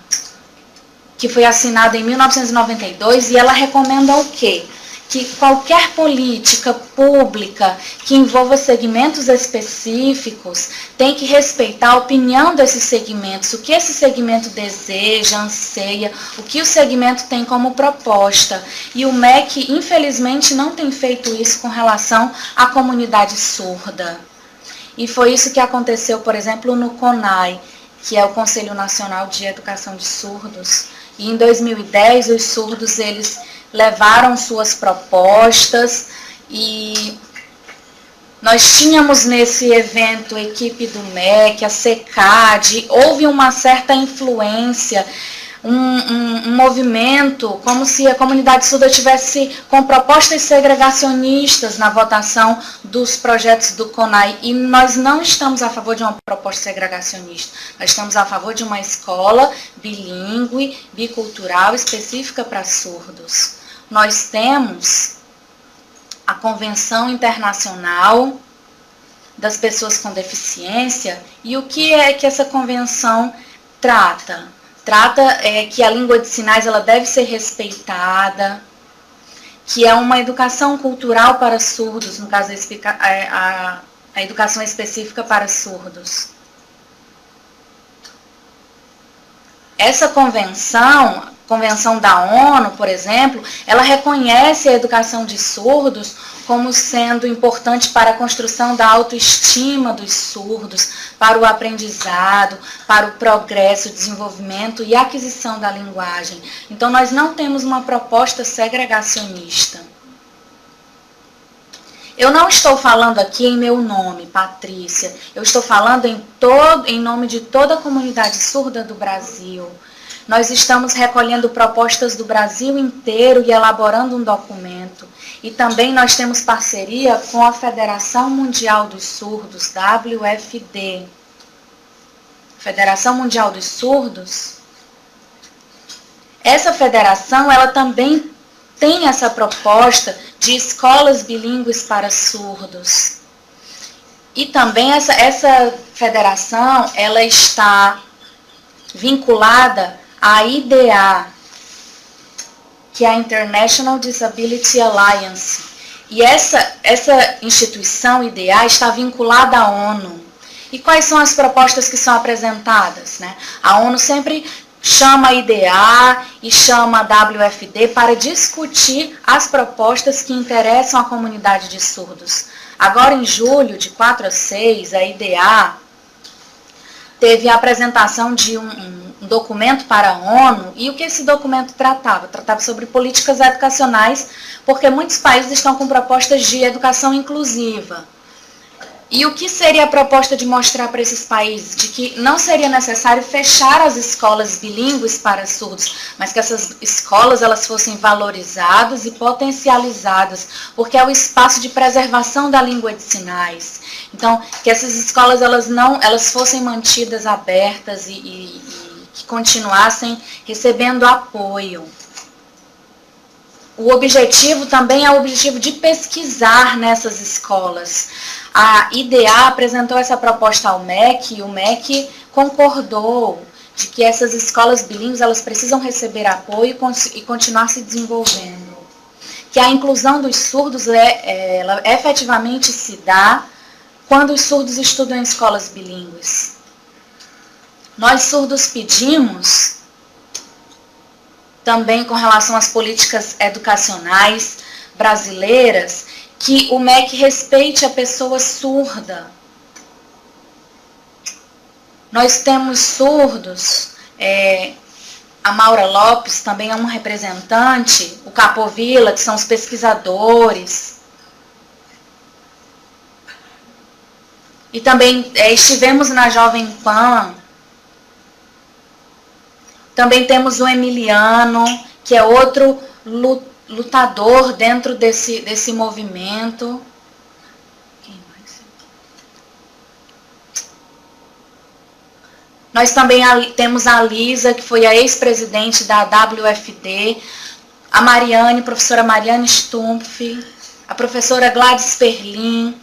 que foi assinada em 1992 e ela recomenda o quê? Que qualquer política pública que envolva segmentos específicos tem que respeitar a opinião desses segmentos, o que esse segmento deseja, anseia, o que o segmento tem como proposta. E o MEC, infelizmente, não tem feito isso com relação à comunidade surda. E foi isso que aconteceu, por exemplo, no CONAI, que é o Conselho Nacional de Educação de Surdos. E em 2010, os surdos eles levaram suas propostas e nós tínhamos nesse evento a equipe do MEC, a SECAD, houve uma certa influência, um movimento, como se a comunidade surda tivesse com propostas segregacionistas na votação dos projetos do CONAI. E nós não estamos a favor de uma proposta segregacionista. Nós estamos a favor de uma escola bilíngue, bicultural, específica para surdos. Nós temos a Convenção Internacional das Pessoas com Deficiência. E o que é que essa convenção trata? Trata que a língua de sinais ela deve ser respeitada, que é uma educação cultural para surdos, no caso a educação específica para surdos. Essa convenção, Convenção da ONU, por exemplo, ela reconhece a educação de surdos como sendo importante para a construção da autoestima dos surdos, para o aprendizado, para o progresso, desenvolvimento e aquisição da linguagem. Então, nós não temos uma proposta segregacionista. Eu não estou falando aqui em meu nome, Patrícia, eu estou falando em nome de toda a comunidade surda do Brasil. Nós estamos recolhendo propostas do Brasil inteiro e elaborando um documento. E também nós temos parceria com a Federação Mundial dos Surdos, WFD. Federação Mundial dos Surdos. Essa federação, ela também tem essa proposta de escolas bilíngues para surdos. E também essa federação, ela está vinculada à IDA, que é a International Disability Alliance. E essa instituição IDA está vinculada à ONU. E quais são as propostas que são apresentadas, né? A ONU sempre chama a IDA e chama a WFD para discutir as propostas que interessam à comunidade de surdos. Agora, em julho, de 4 a 6, a IDA teve a apresentação de um documento para a ONU, e o que esse documento tratava? Tratava sobre políticas educacionais, porque muitos países estão com propostas de educação inclusiva. E o que seria a proposta de mostrar para esses países? De que não seria necessário fechar as escolas bilíngues para surdos, mas que essas escolas elas fossem valorizadas e potencializadas, porque é o espaço de preservação da língua de sinais. Então, que essas escolas elas fossem mantidas abertas e que continuassem recebendo apoio. O objetivo também é o objetivo de pesquisar nessas escolas. A IDA apresentou essa proposta ao MEC e o MEC concordou de que essas escolas bilíngues elas precisam receber apoio e continuar se desenvolvendo. Que a inclusão dos surdos ela efetivamente se dá quando os surdos estudam em escolas bilíngues. Nós surdos pedimos também com relação às políticas educacionais brasileiras, que o MEC respeite a pessoa surda. Nós temos surdos, a Maura Lopes também é uma representante, o Capovilla, que são os pesquisadores. E também estivemos na Jovem Pan. Também temos o Emiliano, que é outro lutador dentro desse movimento. Quem mais? Nós também temos a Lisa, que foi a ex-presidente da WFD, a Mariane, professora Mariane Stumpf, a professora Gladys Perlin,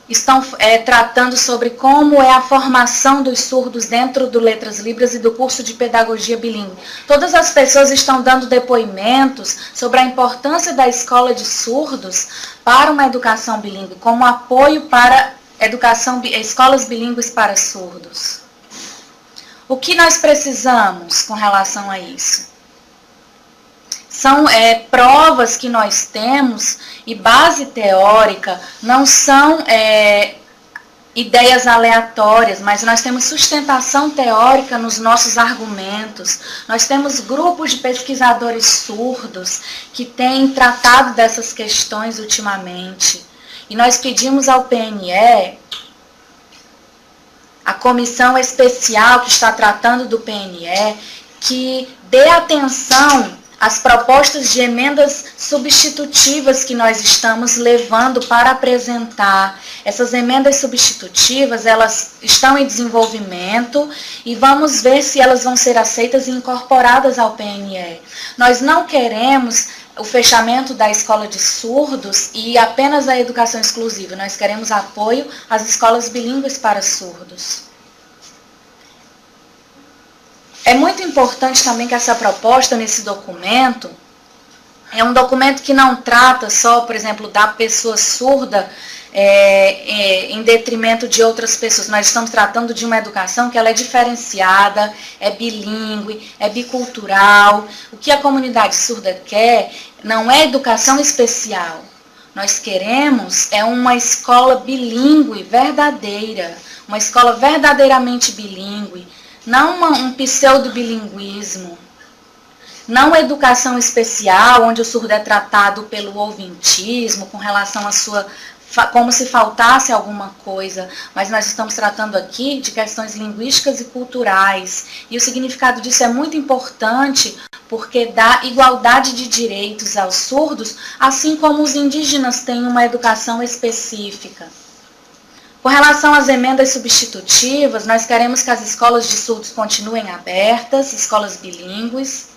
estão tratando sobre como é a formação dos surdos dentro do Letras Libras e do curso de Pedagogia Bilíngue. Todas as pessoas estão dando depoimentos sobre a importância da escola de surdos para uma educação bilíngue, como apoio para escolas bilíngues para surdos. O que nós precisamos com relação a isso? São provas que nós temos e base teórica, não são ideias aleatórias, mas nós temos sustentação teórica nos nossos argumentos. Nós temos grupos de pesquisadores surdos que têm tratado dessas questões ultimamente. E nós pedimos ao PNE, a comissão especial que está tratando do PNE, que dê atenção as propostas de emendas substitutivas que nós estamos levando para apresentar. Essas emendas substitutivas, elas estão em desenvolvimento e vamos ver se elas vão ser aceitas e incorporadas ao PNE. Nós não queremos o fechamento da escola de surdos e apenas a educação exclusiva. Nós queremos apoio às escolas bilíngues para surdos. É muito importante também que essa proposta nesse documento é um documento que não trata só, por exemplo, da pessoa surda em detrimento de outras pessoas. Nós estamos tratando de uma educação que ela é diferenciada, é bilíngue, é bicultural. O que a comunidade surda quer não é educação especial. Nós queremos uma escola bilíngue verdadeira, uma escola verdadeiramente bilíngue, não um pseudo-bilinguismo, não educação especial, onde o surdo é tratado pelo ouvintismo, com relação à sua, como se faltasse alguma coisa, mas nós estamos tratando aqui de questões linguísticas e culturais, e o significado disso é muito importante, porque dá igualdade de direitos aos surdos, assim como os indígenas têm uma educação específica. Com relação às emendas substitutivas, nós queremos que as escolas de surdos continuem abertas, escolas bilíngues,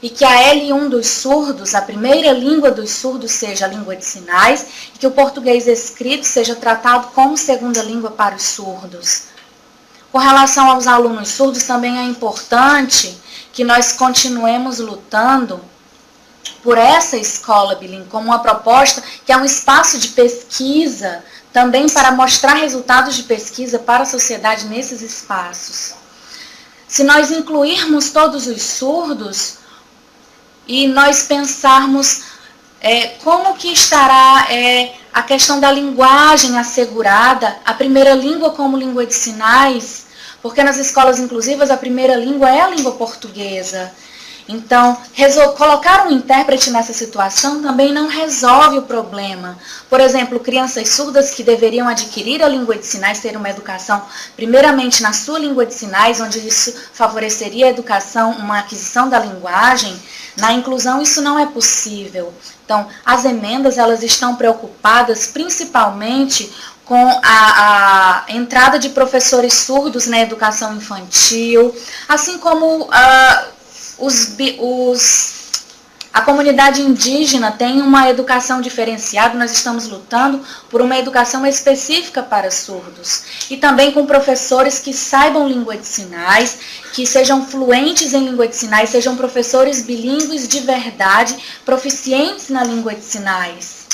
e que a L1 dos surdos, a primeira língua dos surdos, seja a língua de sinais, e que o português escrito seja tratado como segunda língua para os surdos. Com relação aos alunos surdos, também é importante que nós continuemos lutando por essa escola bilíngue, como uma proposta que é um espaço de pesquisa, também para mostrar resultados de pesquisa para a sociedade nesses espaços. Se nós incluirmos todos os surdos e nós pensarmos como que estará a questão da linguagem assegurada, a primeira língua como língua de sinais, porque nas escolas inclusivas a primeira língua é a língua portuguesa. Então, colocar um intérprete nessa situação também não resolve o problema. Por exemplo, crianças surdas que deveriam adquirir a língua de sinais, ter uma educação primeiramente na sua língua de sinais, onde isso favoreceria a educação, uma aquisição da linguagem, na inclusão isso não é possível. Então, as emendas elas estão preocupadas principalmente com a entrada de professores surdos na educação infantil, assim como a comunidade indígena tem uma educação diferenciada, nós estamos lutando por uma educação específica para surdos. E também com professores que saibam língua de sinais, que sejam fluentes em língua de sinais, sejam professores bilíngues de verdade, proficientes na língua de sinais.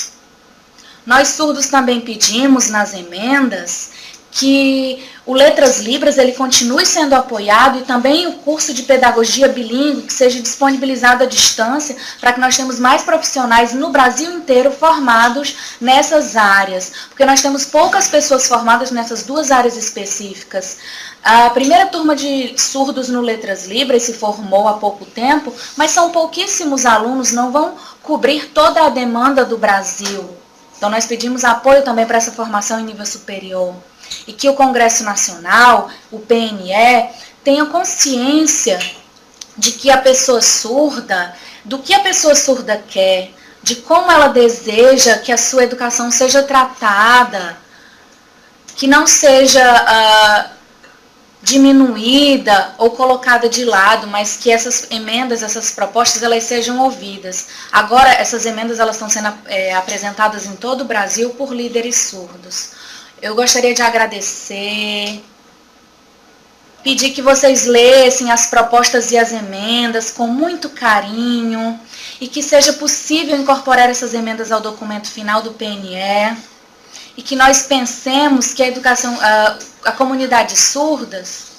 Nós surdos também pedimos nas emendas que o Letras Libras ele continue sendo apoiado e também o curso de pedagogia bilíngue que seja disponibilizado à distância para que nós tenhamos mais profissionais no Brasil inteiro formados nessas áreas, porque nós temos poucas pessoas formadas nessas duas áreas específicas. A primeira turma de surdos no Letras Libras se formou há pouco tempo, mas são pouquíssimos alunos, não vão cobrir toda a demanda do Brasil. Então nós pedimos apoio também para essa formação em nível superior. E que o Congresso Nacional, o PNE, tenha consciência de que a pessoa surda, do que a pessoa surda quer, de como ela deseja que a sua educação seja tratada, que não seja diminuída ou colocada de lado, mas que essas emendas, essas propostas, elas sejam ouvidas. Agora, essas emendas elas estão sendo apresentadas em todo o Brasil por líderes surdos. Eu gostaria de agradecer, pedir que vocês lessem as propostas e as emendas com muito carinho e que seja possível incorporar essas emendas ao documento final do PNE e que nós pensemos que a educação, a comunidade surdas,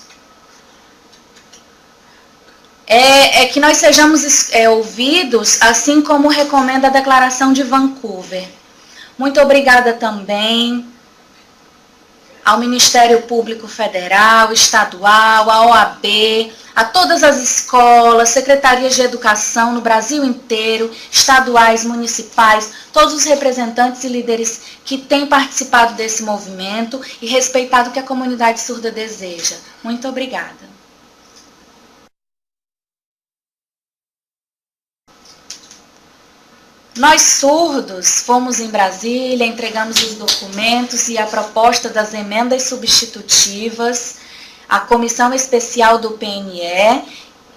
que nós sejamos ouvidos, assim como recomenda a Declaração de Vancouver. Muito obrigada também ao Ministério Público Federal, Estadual, à OAB, a todas as escolas, secretarias de educação no Brasil inteiro, estaduais, municipais, todos os representantes e líderes que têm participado desse movimento e respeitado o que a comunidade surda deseja. Muito obrigada. Nós surdos fomos em Brasília, entregamos os documentos e a proposta das emendas substitutivas à Comissão Especial do PNE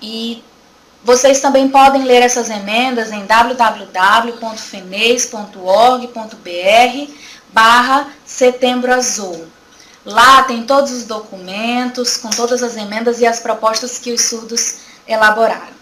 e vocês também podem ler essas emendas em www.fenes.org.br/Setembro Azul. Lá tem todos os documentos com todas as emendas e as propostas que os surdos elaboraram.